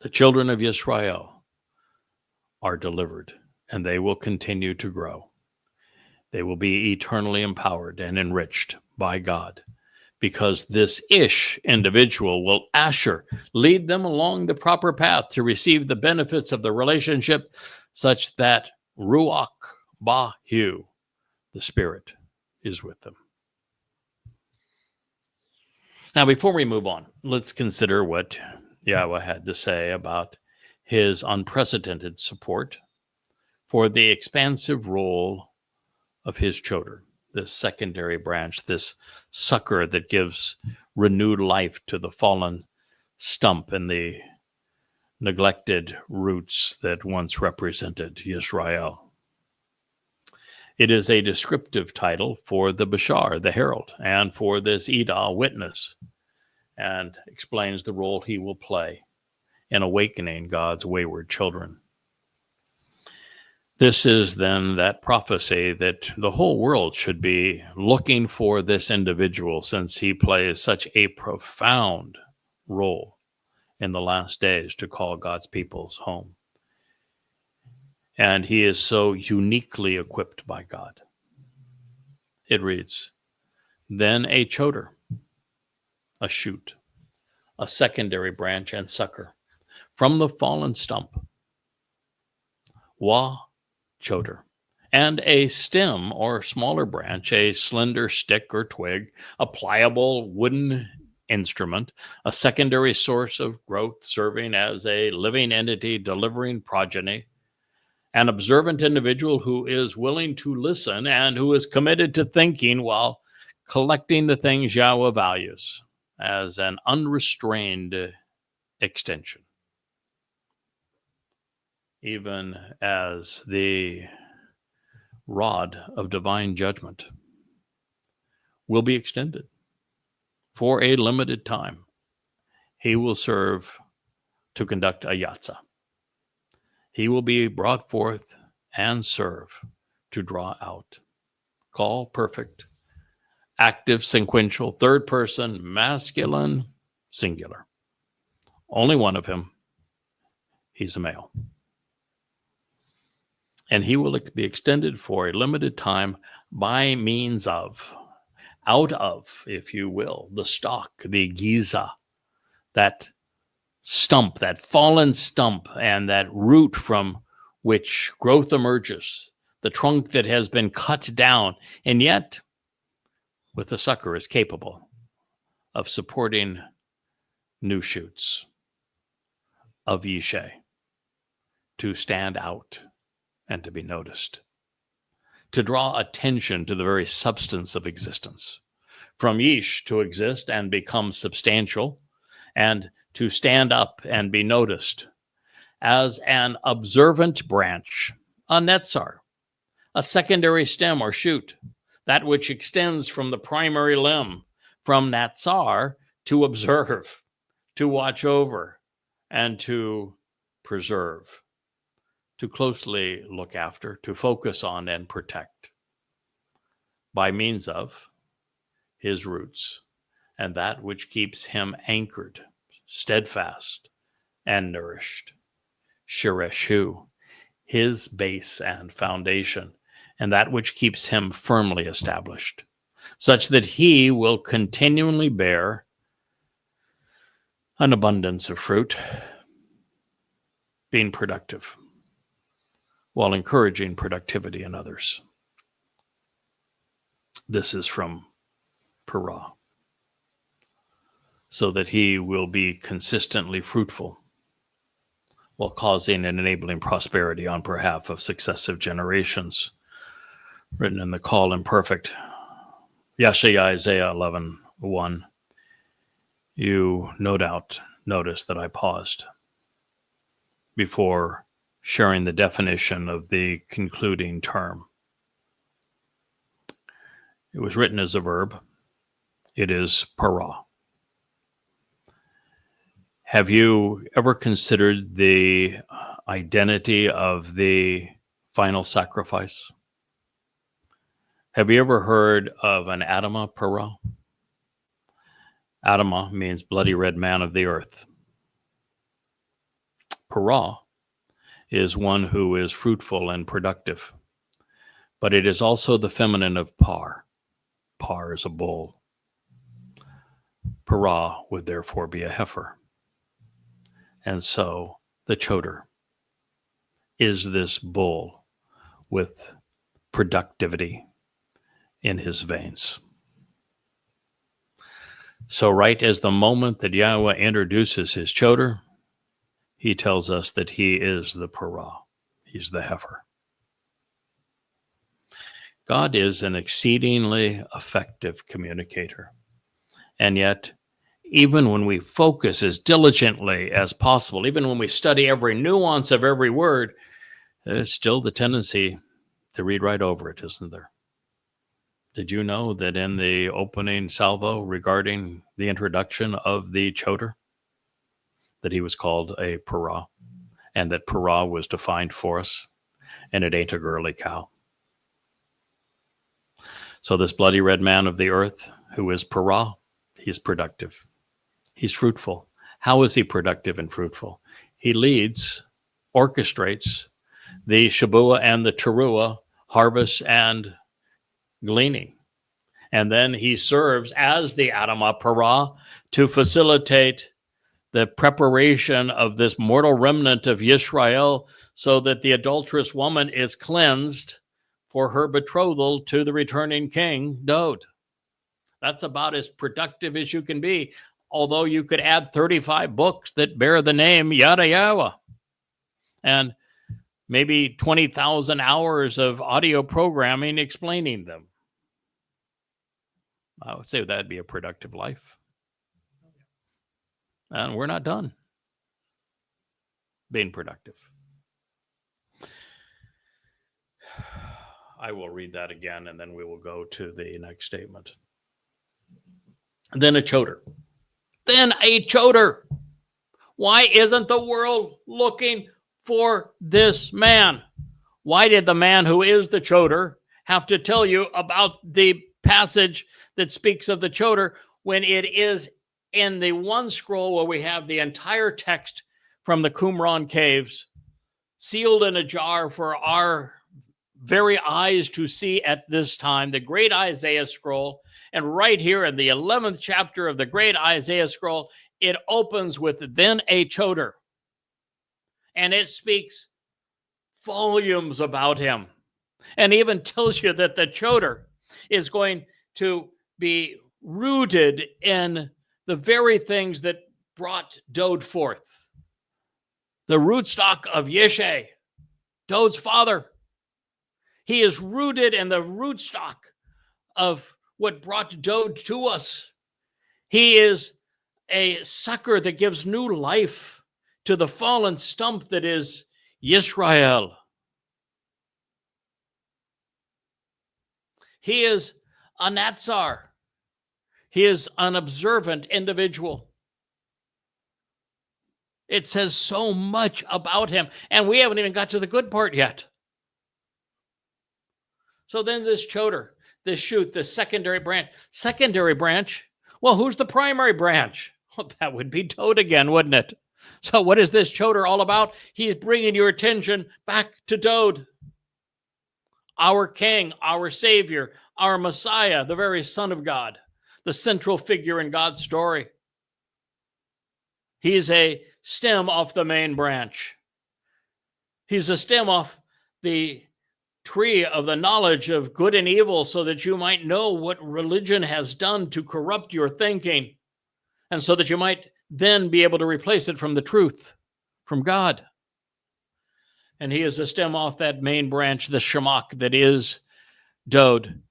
the children of Yisrael are delivered, and they will continue to grow. They will be eternally empowered and enriched by God, because this Ish individual will Asher lead them along the proper path to receive the benefits of the relationship, such that Ruach Bahu, the Spirit, is with them. Now, before we move on, let's consider what Yahweh had to say about his unprecedented support for the expansive role of his choder, this secondary branch, this sucker that gives renewed life to the fallen stump and the neglected roots that once represented Yisrael. It is a descriptive title for the Bashar, the herald, and for this Yada witness, and explains the role he will play in awakening God's wayward children. This is then that prophecy that the whole world should be looking for this individual, since he plays such a profound role in the last days to call God's peoples home. And he is so uniquely equipped by God. It reads, then a choder, a shoot, a secondary branch and sucker from the fallen stump, choder, and a stem or smaller branch, a slender stick or twig, a pliable wooden instrument, a secondary source of growth serving as a living entity delivering progeny, an observant individual who is willing to listen and who is committed to thinking while collecting the things Yahweh values as an unrestrained extension. Even as the rod of divine judgment will be extended for a limited time. He will serve to conduct a yatzah. He will be brought forth and serve to draw out. Call perfect, active, sequential, third person, masculine, singular. Only one of him. He's a male. And he will be extended for a limited time by means of, out of, if you will, the stalk, the giza, that stump, that fallen stump, and that root from which growth emerges, the trunk that has been cut down, and yet, with the sucker, is capable of supporting new shoots of Yishe to stand out and to be noticed, to draw attention to the very substance of existence, from Yish to exist and become substantial, and to stand up and be noticed as an observant branch, a netzar, a secondary stem or shoot, that which extends from the primary limb, from netzar to observe, to watch over, and to preserve, to closely look after, to focus on and protect by means of his roots and that which keeps him anchored, steadfast, and nourished. Shireshu, his base and foundation, and that which keeps him firmly established, such that he will continually bear an abundance of fruit, being productive, while encouraging productivity in others. This is from Torah. So that he will be consistently fruitful while causing and enabling prosperity on behalf of successive generations. Written in the Call Imperfect, Yeshaya Isaiah 11:1. You no doubt noticed that I paused before sharing the definition of the concluding term. It was written as a verb. It is para. Have you ever considered the identity of the final sacrifice? Have you ever heard of an Adamah para? Adamah means bloody red man of the earth. Para is one who is fruitful and productive, but it is also the feminine of par. Par is a bull. Para would therefore be a heifer. And so the choder is this bull with productivity in his veins. So right as the moment that Yahweh introduces his choder, he tells us that he is the para. He's the heifer. God is an exceedingly effective communicator. And yet, even when we focus as diligently as possible, even when we study every nuance of every word, there's still the tendency to read right over it, isn't there? Did you know that in the opening salvo regarding the introduction of the choder, that he was called a para, and that para was defined for us, and it ain't a girly cow? So this bloody red man of the earth, who is para, he's productive. He's fruitful. How is he productive and fruitful? He leads, orchestrates the Shabuah and the Teruah, harvest and gleaning. And then he serves as the Adamah para to facilitate the preparation of this mortal remnant of Yisrael so that the adulterous woman is cleansed for her betrothal to the returning king, Dode. That's about as productive as you can be, although you could add 35 books that bear the name Yada Yahowah, and maybe 20,000 hours of audio programming explaining them. I would say that'd be a productive life. And we're not done being productive. I will read that again, and then we will go to the next statement. Then a choder. Then a choder. Why isn't the world looking for this man? Why did the man who is the choder have to tell you about the passage that speaks of the choder when it is in the one scroll where we have the entire text from the Qumran caves sealed in a jar for our very eyes to see at this time, the great Isaiah scroll? And right here in the 11th chapter of the great Isaiah scroll, it opens with then a choder. And it speaks volumes about him, and even tells you that the choder is going to be rooted in the very things that brought Dode forth. The rootstock of Yishai, Dode's father. He is rooted in the rootstock of what brought Dode to us. He is a sucker that gives new life to the fallen stump that is Yisrael. He is a Natsar. He is an observant individual. It says so much about him, and we haven't even got to the good part yet. So then this choder, this shoot, this secondary branch. Secondary branch? Well, who's the primary branch? Well, that would be Dode again, wouldn't it? So what is this choder all about? He is bringing your attention back to Dode, our King, our Savior, our Messiah, the very Son of God, the central figure in God's story. He's a stem off the main branch. He's a stem off the tree of the knowledge of good and evil, so that you might know what religion has done to corrupt your thinking, and so that you might then be able to replace it from the truth, from God. And he is a stem off that main branch, the Shemach that is Dode,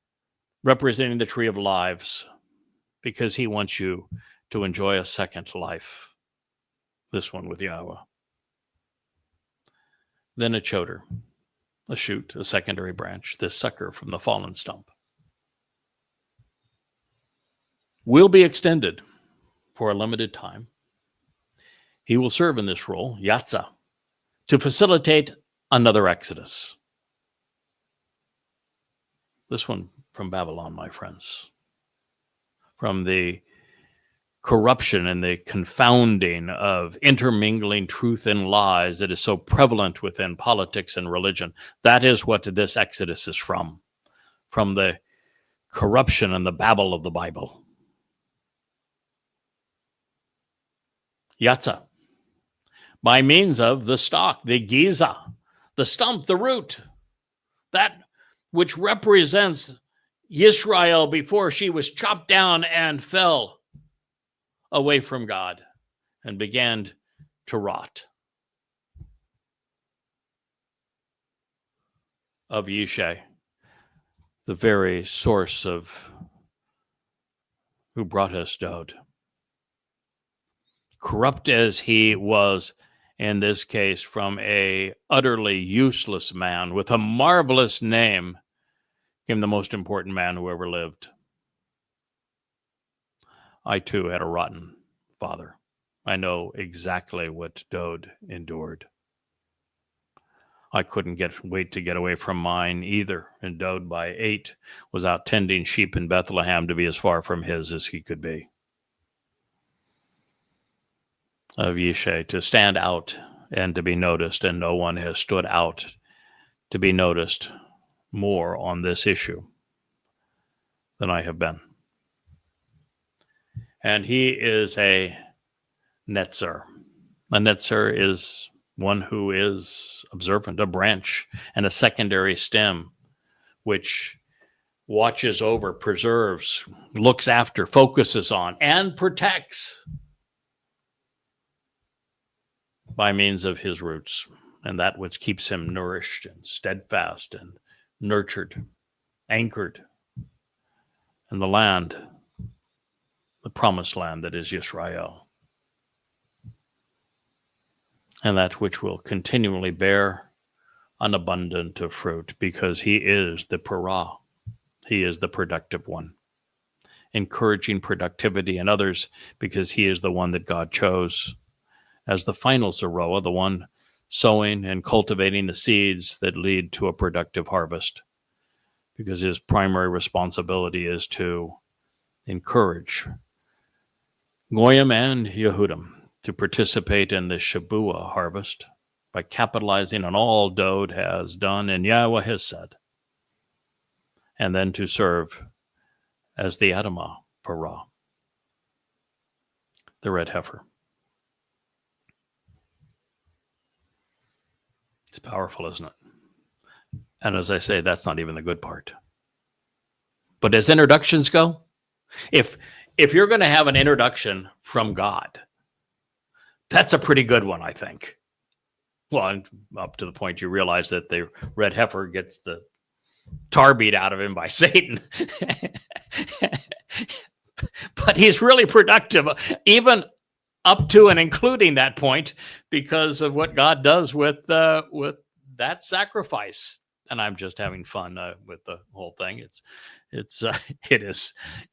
representing the tree of lives, because he wants you to enjoy a second life, this one with Yahweh. Then a choder, a shoot, a secondary branch, this sucker from the fallen stump, will be extended for a limited time. He will serve in this role, Yatzah, to facilitate another exodus. This one from Babylon, my friends. From the corruption and the confounding of intermingling truth and lies that is so prevalent within politics and religion. That is what this exodus is from the corruption and the babble of the Bible. Yatzah, by means of the stalk, the giza, the stump, the root, that which represents Yisrael before she was chopped down and fell away from God and began to rot. Of Yishai, the very source of who brought us Dode. Corrupt as he was, in this case, from a utterly useless man with a marvelous name, became the most important man who ever lived. I too had a rotten father. I know exactly what Dode endured. I couldn't wait to get away from mine either. And Dode, by 8, was out tending sheep in Bethlehem to be as far from his as he could be. Of Yishai, to stand out and to be noticed, and no one has stood out to be noticed more on this issue than I have been. And he is a netzer. A netzer is one who is observant, a branch and a secondary stem which watches over, preserves, looks after, focuses on, and protects by means of his roots, and that which keeps him nourished and steadfast and nurtured, anchored in the land, the promised land that is Yisrael, and that which will continually bear an abundance of fruit, because he is the Torah. He is the productive one, encouraging productivity in others, because he is the one that God chose as the final Zeroah, the one sowing and cultivating the seeds that lead to a productive harvest, because his primary responsibility is to encourage Goyim and Yehudim to participate in the Shabuah harvest by capitalizing on all Dod has done and Yahweh has said, and then to serve as the Adamah Parah, the red heifer. It's powerful, isn't it? And as I say, that's not even the good part. But as introductions go, if you're going to have an introduction from God, that's a pretty good one, I think. Well, up to the point you realize that the red heifer gets the tar beat out of him by Satan. But he's really productive, even up to and including that point, because of what God does with that sacrifice. And I'm just having fun with the whole thing. It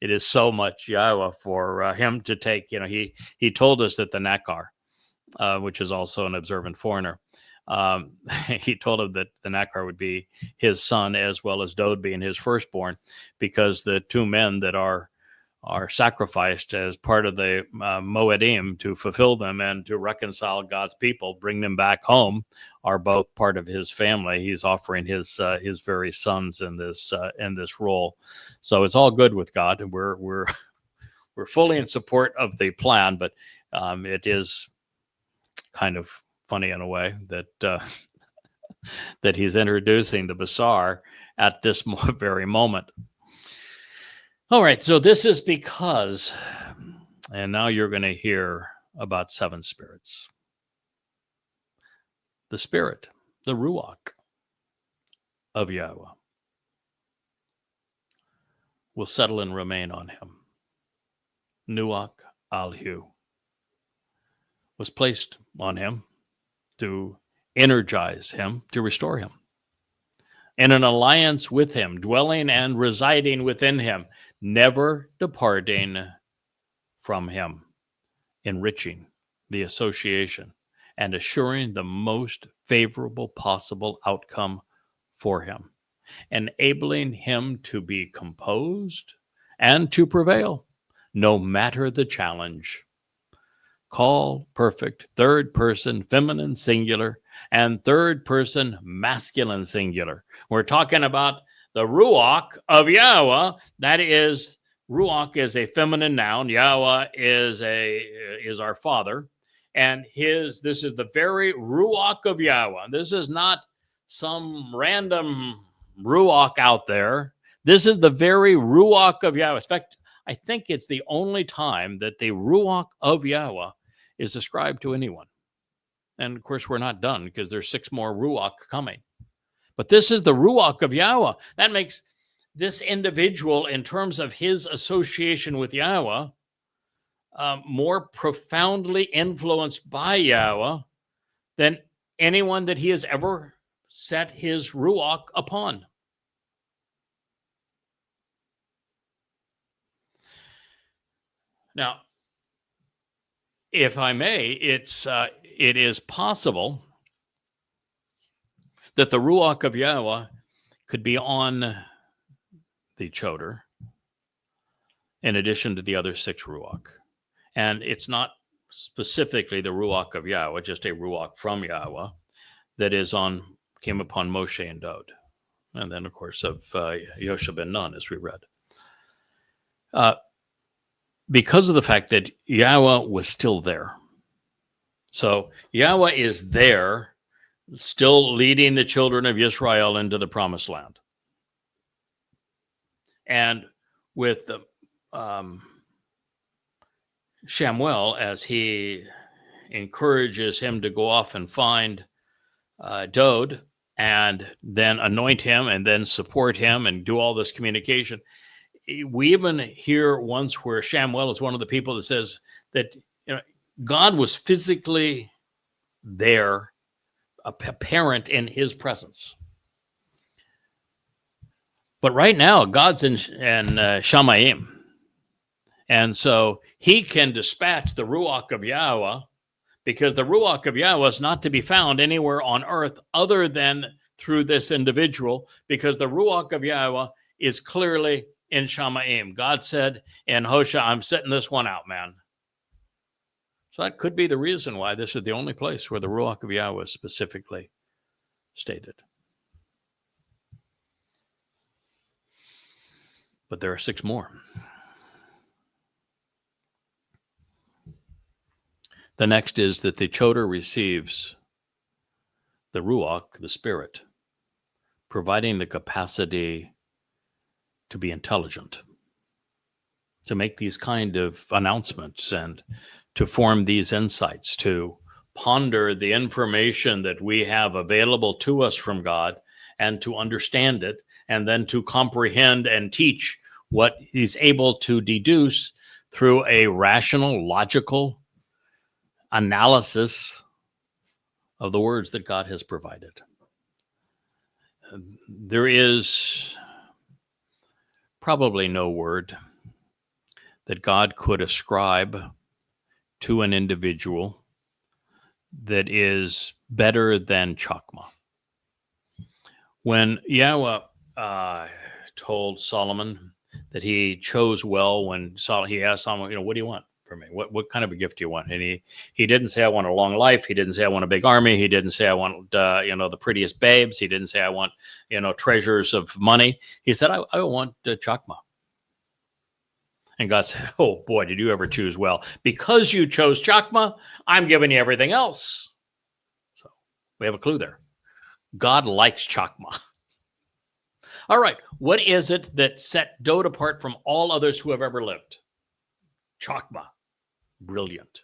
is so much Yahweh for him to take. You know, he told us that the Nakar, which is also an observant foreigner, he told him that the Nakar would be his son as well as Dod being his firstborn, because the two men that are sacrificed as part of the Moedim to fulfill them and to reconcile God's people, bring them back home, are both part of his family. He's offering his very sons in this role. So it's all good with God, and we're fully in support of the plan. But it is kind of funny in a way that that he's introducing the Basar at this very moment. All right, so this is because, and now you're going to hear about seven spirits. The spirit, the Ruach of Yahweh, will settle and remain on him. Nuach Alhu was placed on him to energize him, to restore him, in an alliance with him, dwelling and residing within him, never departing from him, enriching the association and assuring the most favorable possible outcome for him, enabling him to be composed and to prevail, no matter the challenge. Call perfect third person feminine singular and third person masculine singular. We're talking about the Ruach of Yahweh. That is, Ruach is a feminine noun. Yahweh is our father, and this is the very Ruach of Yahweh. This is not some random Ruach out there. This is the very Ruach of Yahweh. In fact, I think it's the only time that the Ruach of Yahweh is ascribed to anyone. And of course, we're not done, because there's 6 more Ruach coming. But this is the Ruach of Yahweh. That makes this individual, in terms of his association with Yahweh, more profoundly influenced by Yahweh than anyone that he has ever set his Ruach upon. Now, if I may, it is possible that the Ruach of Yahweh could be on the Choder in addition to the other 6 Ruach. And it's not specifically the Ruach of Yahweh, just a Ruach from Yahweh that came upon Moshe and Dod. And then, of course, of Yosha ben Nun, as we read. Because of the fact that Yahweh was still there. So Yahweh is there, still leading the children of Israel into the promised land. And with Shamuel, as he encourages him to go off and find Dode and then anoint him and then support him and do all this communication. We even hear once where Shamuel is one of the people that says that God was physically there, apparent in his presence. But right now, God's in Shamayim. And so he can dispatch the Ruach of Yahowah, because the Ruach of Yahowah is not to be found anywhere on earth other than through this individual, because the Ruach of Yahowah is clearly in Shamayim. God said in Hosea, I'm setting this one out, man. So that could be the reason why this is the only place where the Ruach of Yahowah is specifically stated. But there are 6 more. The next is that the Towrah receives the Ruach, the Spirit, providing the capacity to be intelligent, to make these kind of announcements and to form these insights, to ponder the information that we have available to us from God and to understand it, and then to comprehend and teach what he's able to deduce through a rational, logical analysis of the words that God has provided. There is probably no word that God could ascribe to an individual that is better than Chokmah. When Yahweh told Solomon that he chose well, when he asked Solomon, what do you want for me? What kind of a gift do you want? And he didn't say, I want a long life. He didn't say, I want a big army. He didn't say, I want, the prettiest babes. He didn't say, I want, treasures of money. He said, I want Chokmah. And God said, oh boy, did you ever choose well. Because you chose Chokmah, I'm giving you everything else. So we have a clue there. God likes Chokmah. All right, what is it that set Dode apart from all others who have ever lived? Chokmah. Brilliant.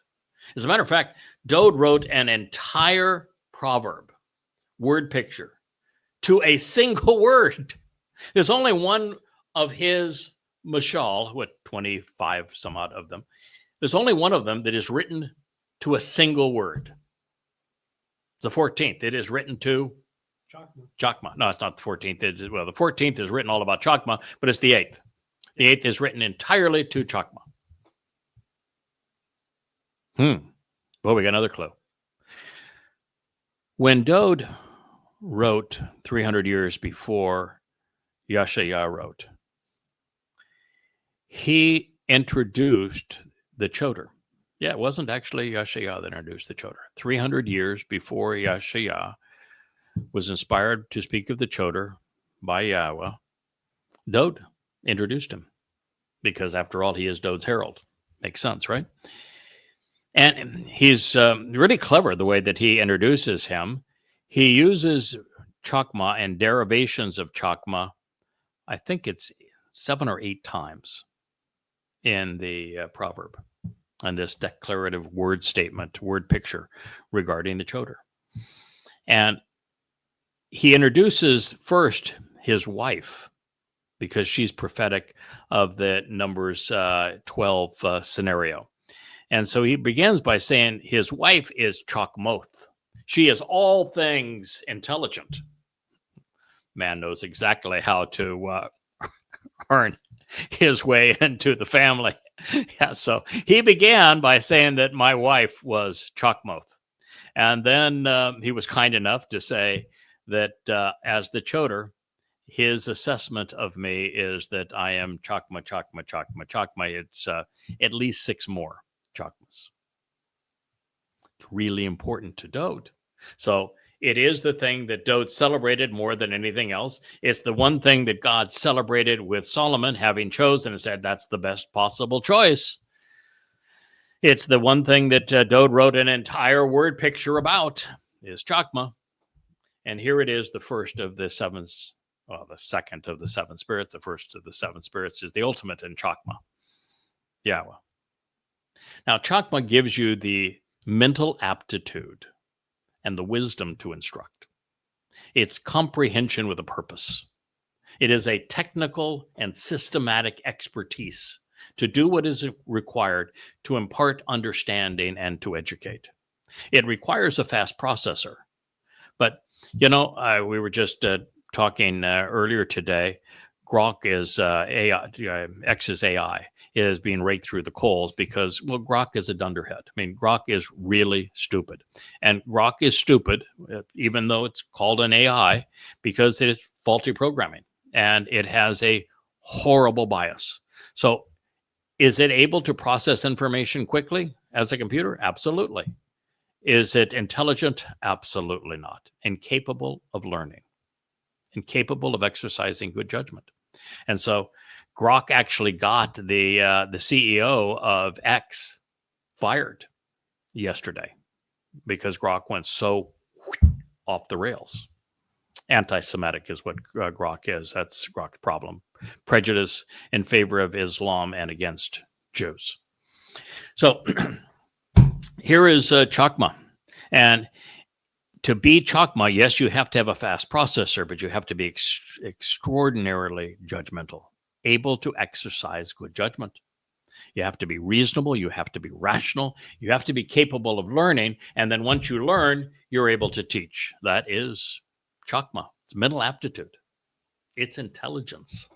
As a matter of fact, Dode wrote an entire proverb, word picture, to a single word. There's only one of his mashal, 25 some odd of them. There's only one of them that is written to a single word. The 14th. It is written to Chokmah. No, it's not the 14th. The 14th is written all about Chokmah, but it's the 8th. The 8th is written entirely to Chokmah. Well, we got another clue. When Dode wrote 300 years before Yahowah wrote, he introduced the Towrah. Yeah, it wasn't actually Yahowah that introduced the Towrah. 300 years before Yahowah was inspired to speak of the Towrah by Yahweh, Dode introduced him, because after all, he is Dode's herald. Makes sense, right? And he's really clever the way that he introduces him. He uses Chokmah and derivations of Chokmah, I think it's 7 or 8 times in the proverb, and this declarative word statement, word picture regarding the Towrah. And he introduces first his wife, because she's prophetic of the Numbers 12 scenario. And so he begins by saying his wife is Chokmoth. She is all things intelligent. Man knows exactly how to earn his way into the family. Yeah, so he began by saying that my wife was Chokmoth. And then he was kind enough to say that as the Towrah, his assessment of me is that I am Chokmah. It's at least 6 more Chokmahs. It's really important to Dode. So it is the thing that Dode celebrated more than anything else. It's the one thing that God celebrated with Solomon having chosen and said, that's the best possible choice. It's the one thing that Dode wrote an entire word picture about, is Chokmah. And here it is, the first of the 7 well, the second of the seven spirits, the first of the seven spirits, is the ultimate in Chokmah, Yahowah. Now, Chokmah gives you the mental aptitude and the wisdom to instruct. It's comprehension with a purpose. It is a technical and systematic expertise to do what is required to impart understanding and to educate. It requires a fast processor. But, we were just talking earlier today. Grok is AI, X's AI is being raked through the coals because, Grok is a dunderhead. I mean, Grok is really stupid. And Grok is stupid, even though it's called an AI, because it is faulty programming and it has a horrible bias. So is it able to process information quickly as a computer? Absolutely. Is it intelligent? Absolutely not. Incapable of learning, incapable of exercising good judgment. And so Grok actually got the CEO of X fired yesterday because Grok went so off the rails. Anti-Semitic is what Grok is. That's Grok's problem. Prejudice in favor of Islam and against Jews. So here is Chokmah. And to be Chokmah, yes, you have to have a fast processor, but you have to be extraordinarily judgmental, able to exercise good judgment. You have to be reasonable. You have to be rational. You have to be capable of learning. And then once you learn, you're able to teach. That is Chokmah. It's mental aptitude. It's intelligence.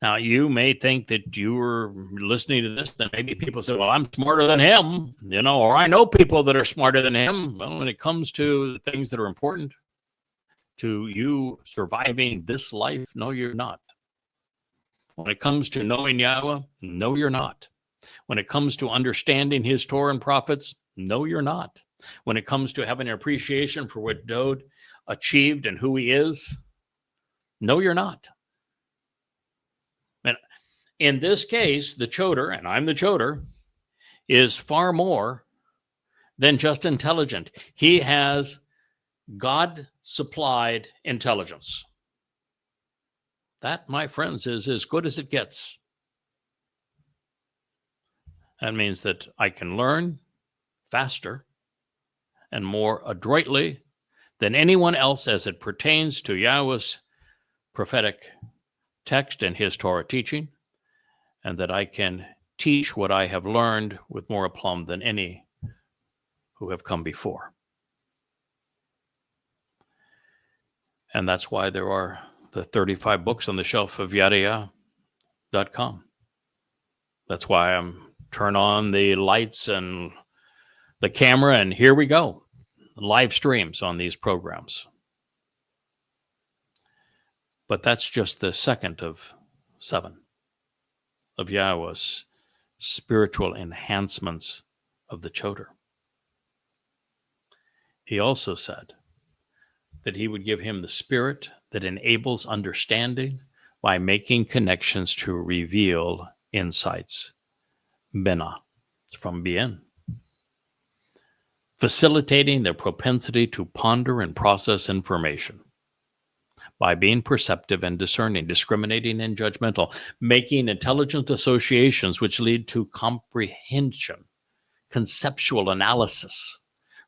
Now, you may think that you were listening to this, then maybe people say, well, I'm smarter than him, or I know people that are smarter than him. Well, when it comes to the things that are important to you surviving this life, no, you're not. When it comes to knowing Yahowah, no, you're not. When it comes to understanding his Torah and prophets, no, you're not. When it comes to having an appreciation for what Dode achieved and who he is, no, you're not. And in this case, the choder, and I'm the choder, is far more than just intelligent. He has God-supplied intelligence. That, my friends, is as good as it gets. That means that I can learn faster and more adroitly than anyone else as it pertains to Yahowah's prophetic text and his Torah teaching, and that I can teach what I have learned with more aplomb than any who have come before. And that's why there are the 35 books on the shelf of YAHOWAH.com. That's why I'm turn on the lights and the camera, and here we go. Live streams on these programs. But that's just the second of 7 of Yahowah's spiritual enhancements of the choder. He also said that he would give him the spirit that enables understanding by making connections to reveal insights. Bina, from bien. Facilitating their propensity to ponder and process information by being perceptive and discerning, discriminating and judgmental, making intelligent associations which lead to comprehension, conceptual analysis,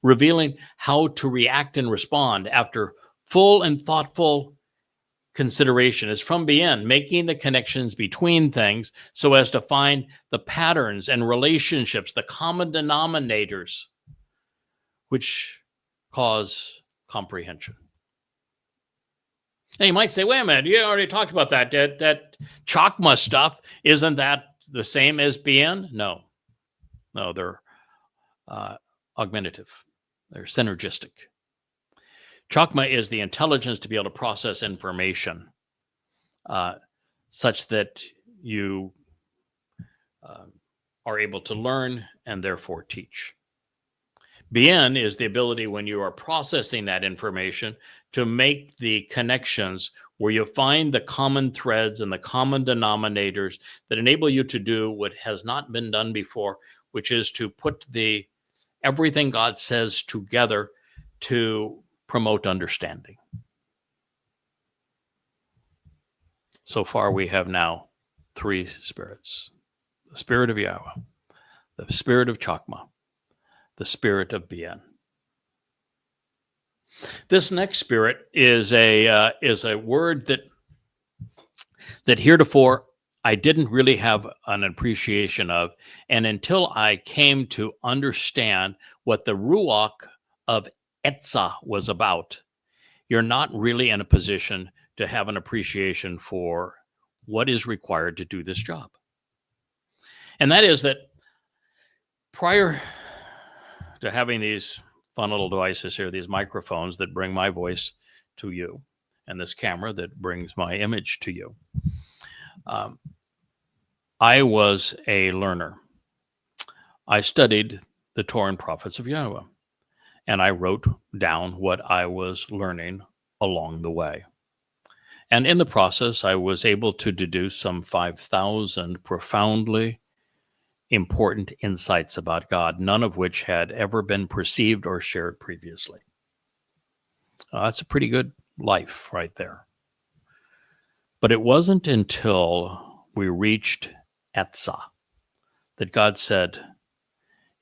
revealing how to react and respond after full and thoughtful consideration. Is from bien, making the connections between things so as to find the patterns and relationships, the common denominators, which cause comprehension. Now you might say, wait a minute, you already talked about that. That Chokmah stuff, isn't that the same as bien? No, they're augmentative. They're synergistic. Chokmah is the intelligence to be able to process information such that you are able to learn and therefore teach. Bien is the ability, when you are processing that information, to make the connections where you find the common threads and the common denominators that enable you to do what has not been done before, which is to put everything God says together to promote understanding. So far, we have now 3 spirits: the spirit of Yahowah, the spirit of Chokmah, the spirit of Bien. This next spirit is a word that heretofore I didn't really have an appreciation of, and until I came to understand what the Ruach of Etzah was about, you're not really in a position to have an appreciation for what is required to do this job. And that is that prior to having these fun little devices here, these microphones that bring my voice to you, and this camera that brings my image to you, I was a learner. I studied the Torah and prophets of Yahowah, and I wrote down what I was learning along the way. And in the process, I was able to deduce some 5,000 profoundly important insights about God, none of which had ever been perceived or shared previously. That's a pretty good life right there. But it wasn't until we reached Etzah that God said,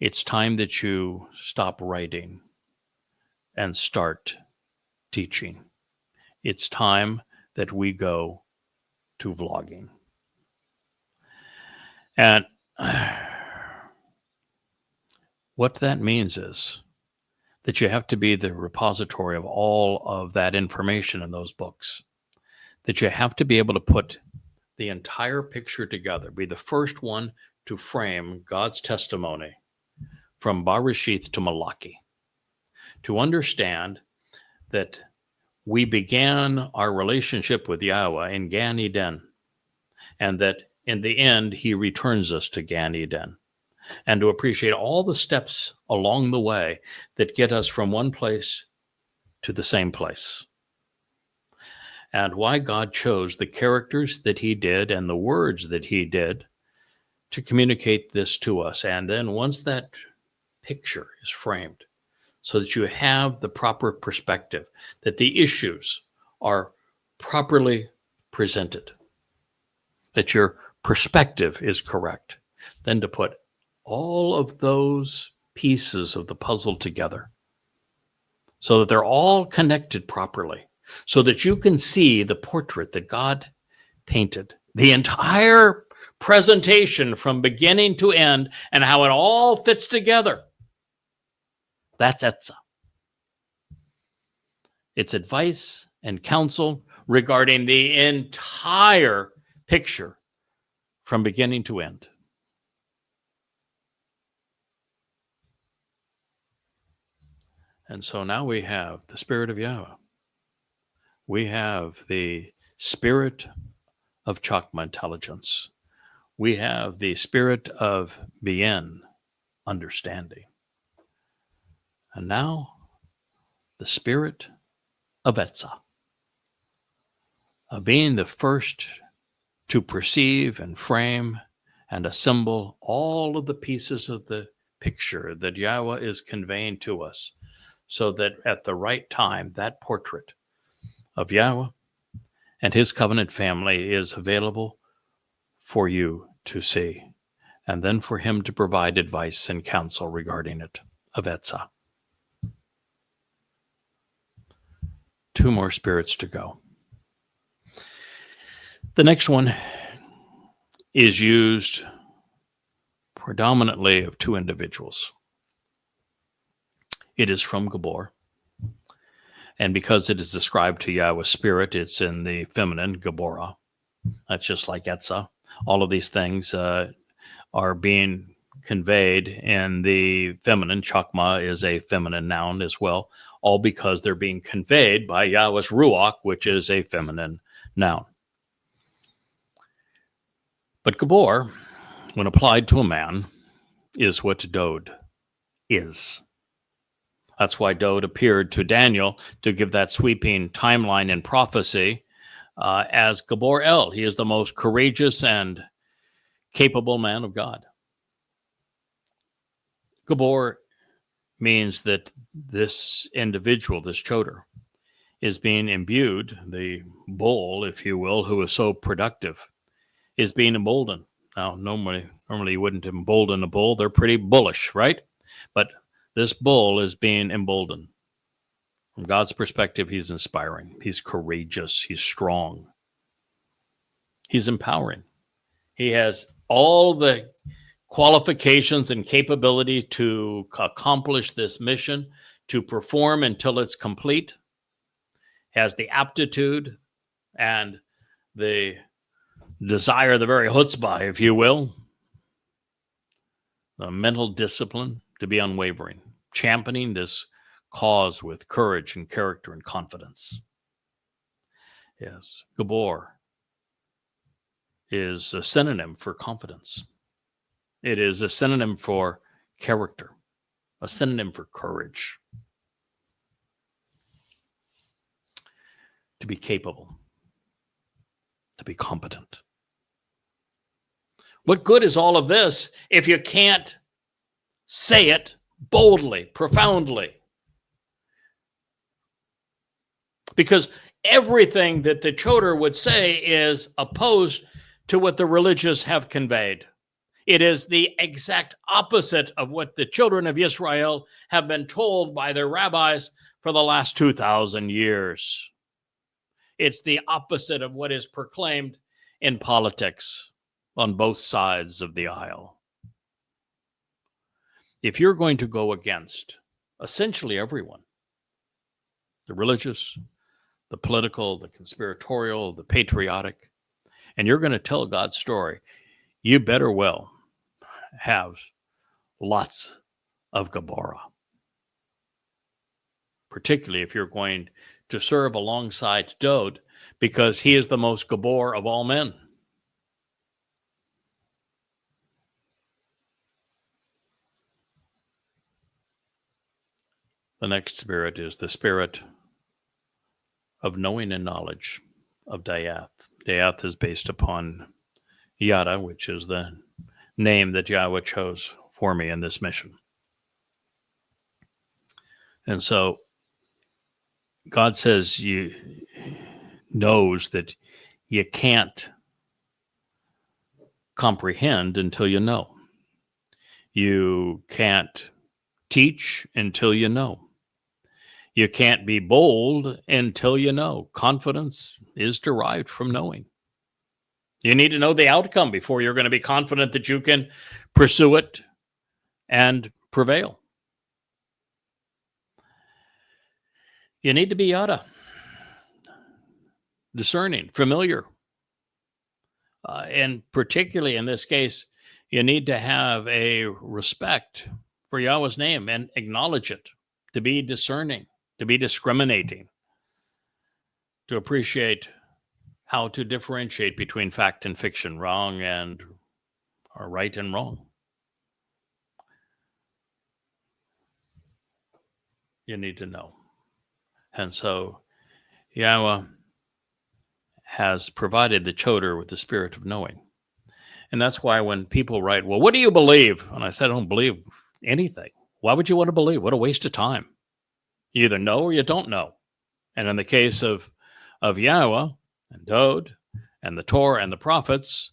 it's time that you stop writing and start teaching. It's time that we go to vlogging. And what that means is that you have to be the repository of all of that information in those books, that you have to be able to put the entire picture together, be the first one to frame God's testimony from Bereshith to Malachi, to understand that we began our relationship with Yahowah in Gan Eden, and that in the end, he returns us to Gan Eden, and to appreciate all the steps along the way that get us from one place to the same place, and why God chose the characters that he did and the words that he did to communicate this to us. And then once that picture is framed, so that you have the proper perspective, that the issues are properly presented, that your perspective is correct, then to put all of those pieces of the puzzle together so that they're all connected properly, so that you can see the portrait that God painted, the entire presentation from beginning to end, and how it all fits together. That's Etzah. It's advice and counsel regarding the entire picture from beginning to end. And so now we have the spirit of Yahowah. We have the spirit of Chokmah, intelligence. We have the spirit of Bien, understanding. And now the spirit of Etzah, of being the first to perceive and frame and assemble all of the pieces of the picture that Yahowah is conveying to us, so that at the right time, that portrait of Yahowah and his covenant family is available for you to see, and then for him to provide advice and counsel regarding it, of Etzah. 2 more spirits to go. The next one is used predominantly of 2 individuals. It is from Gabor, and because it is described to Yahweh's spirit, it's in the feminine, Gaborah. That's just like Etzah. All of these things are being conveyed in the feminine. Chokmah is a feminine noun as well, all because they're being conveyed by Yahweh's Ruach, which is a feminine noun. But Gabor, when applied to a man, is what Dode is. That's why Dode appeared to Daniel to give that sweeping timeline in prophecy as Gabor El. He is the most courageous and capable man of God. Gabor means that this individual, this choder, is being imbued. The bull, if you will, who is so productive, is being emboldened. Now, normally you wouldn't embolden a bull. They're pretty bullish, right? But this bull is being emboldened. From God's perspective, he's inspiring. He's courageous. He's strong. He's empowering. He has all the qualifications and capability to accomplish this mission, to perform until it's complete. Has the aptitude and the desire, the very chutzpah, if you will, the mental discipline to be unwavering, championing this cause with courage and character and confidence. Yes, Gabor is a synonym for confidence. It is a synonym for character, a synonym for courage. To be capable, to be competent. What good is all of this if you can't say it boldly, profoundly? Because everything that the Towrah would say is opposed to what the religious have conveyed. It is the exact opposite of what the children of Israel have been told by their rabbis for the last 2,000 years. It's the opposite of what is proclaimed in politics on both sides of the aisle. If you're going to go against essentially everyone, the religious, the political, the conspiratorial, the patriotic, and you're going to tell God's story, you better well have lots of Gabora. Particularly if you're going to serve alongside Dod, because he is the most Gabor of all men. The next spirit is the spirit of knowing and knowledge of Dayath. Dayath is based upon Yada, which is the name that Yahweh chose for me in this mission. And so God says knows that you can't comprehend until you know. You can't teach until you know. You can't be bold until you know. Confidence is derived from knowing. You need to know the outcome before you're going to be confident that you can pursue it and prevail. You need to be Yada, discerning, familiar. And particularly in this case, you need to have a respect for Yahweh's name and acknowledge it, to be discerning, to be discriminating, to appreciate how to differentiate between fact and fiction, wrong and or right and wrong. You need to know. And so Yahweh has provided the Towrah with the spirit of knowing. And that's why when people write, well, what do you believe? And I said, I don't believe anything. Why would you want to believe? What a waste of time. You either know or you don't know. And in the case of Yahweh and Dod and the Torah and the prophets,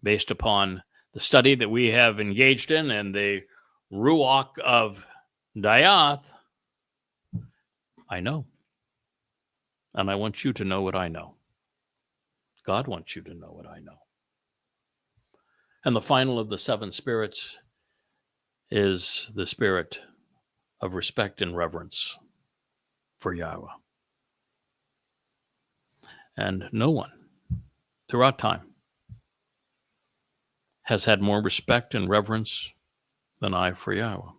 based upon the study that we have engaged in and the Ruach of Dayath, I know. And I want you to know what I know. God wants you to know what I know. And the final of the seven spirits is the spirit of respect and reverence for Yahweh. And no one throughout time has had more respect and reverence than I for Yahweh.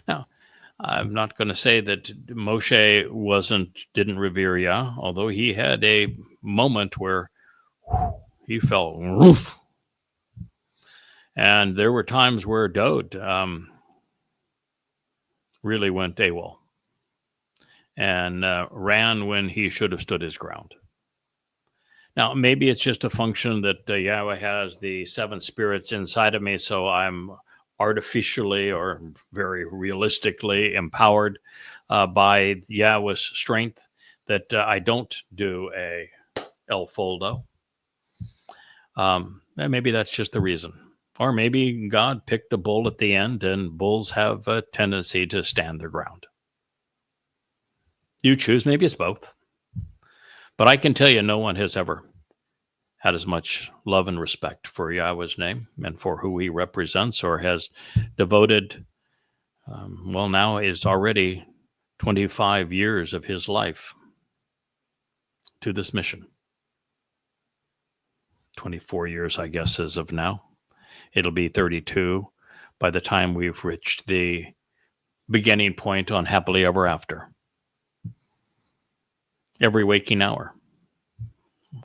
Now, I'm not going to say that Moshe didn't revere Yah, although he had a moment where he fell roof. And there were times where Dod really went AWOL and ran when he should have stood his ground. Now, maybe it's just a function that Yahweh has the seven spirits inside of me, so I'm artificially or very realistically empowered by Yahweh's strength, that I don't do a El Foldo. And maybe that's just the reason. Or maybe God picked a bull at the end, and bulls have a tendency to stand their ground. You choose. Maybe it's both. But I can tell you, no one has ever had as much love and respect for Yahweh's name and for who he represents, or has devoted, now it's already 25 years of his life to this mission. 24 years, I guess, as of now. It'll be 32 by the time we've reached the beginning point on Happily Ever After. Every waking hour.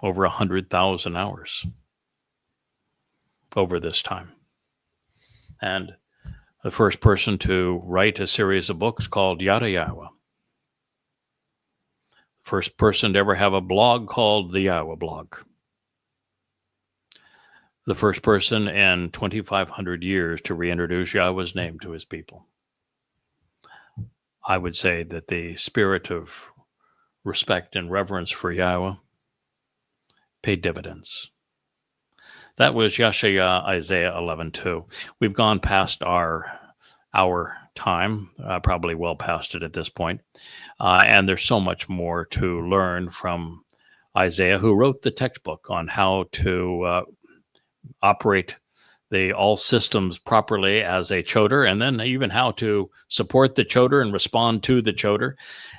Over 100,000 hours over this time. And the first person to write a series of books called Yada Yahowah. First person to ever have a blog called the YAHOWAH blog. The first person in 2,500 years to reintroduce Yahweh's name to his people. I would say that the spirit of respect and reverence for Yahweh paid dividends. That was Yeshaya, Isaiah 11:2. We've gone past our time, probably well past it at this point. And there's so much more to learn from Isaiah, who wrote the textbook on how to operate all systems properly as a choder, and then even how to support the choder and respond to the choder.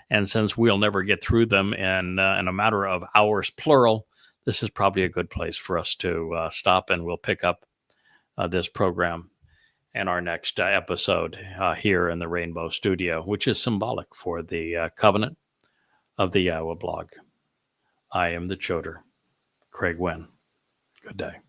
And since we'll never get through them in a matter of hours, plural, this is probably a good place for us to stop, and we'll pick up this program in our next episode here in the Rainbow Studio, which is symbolic for the covenant of the YAHOWAH blog. I am the choder, Craig Winn. Good day.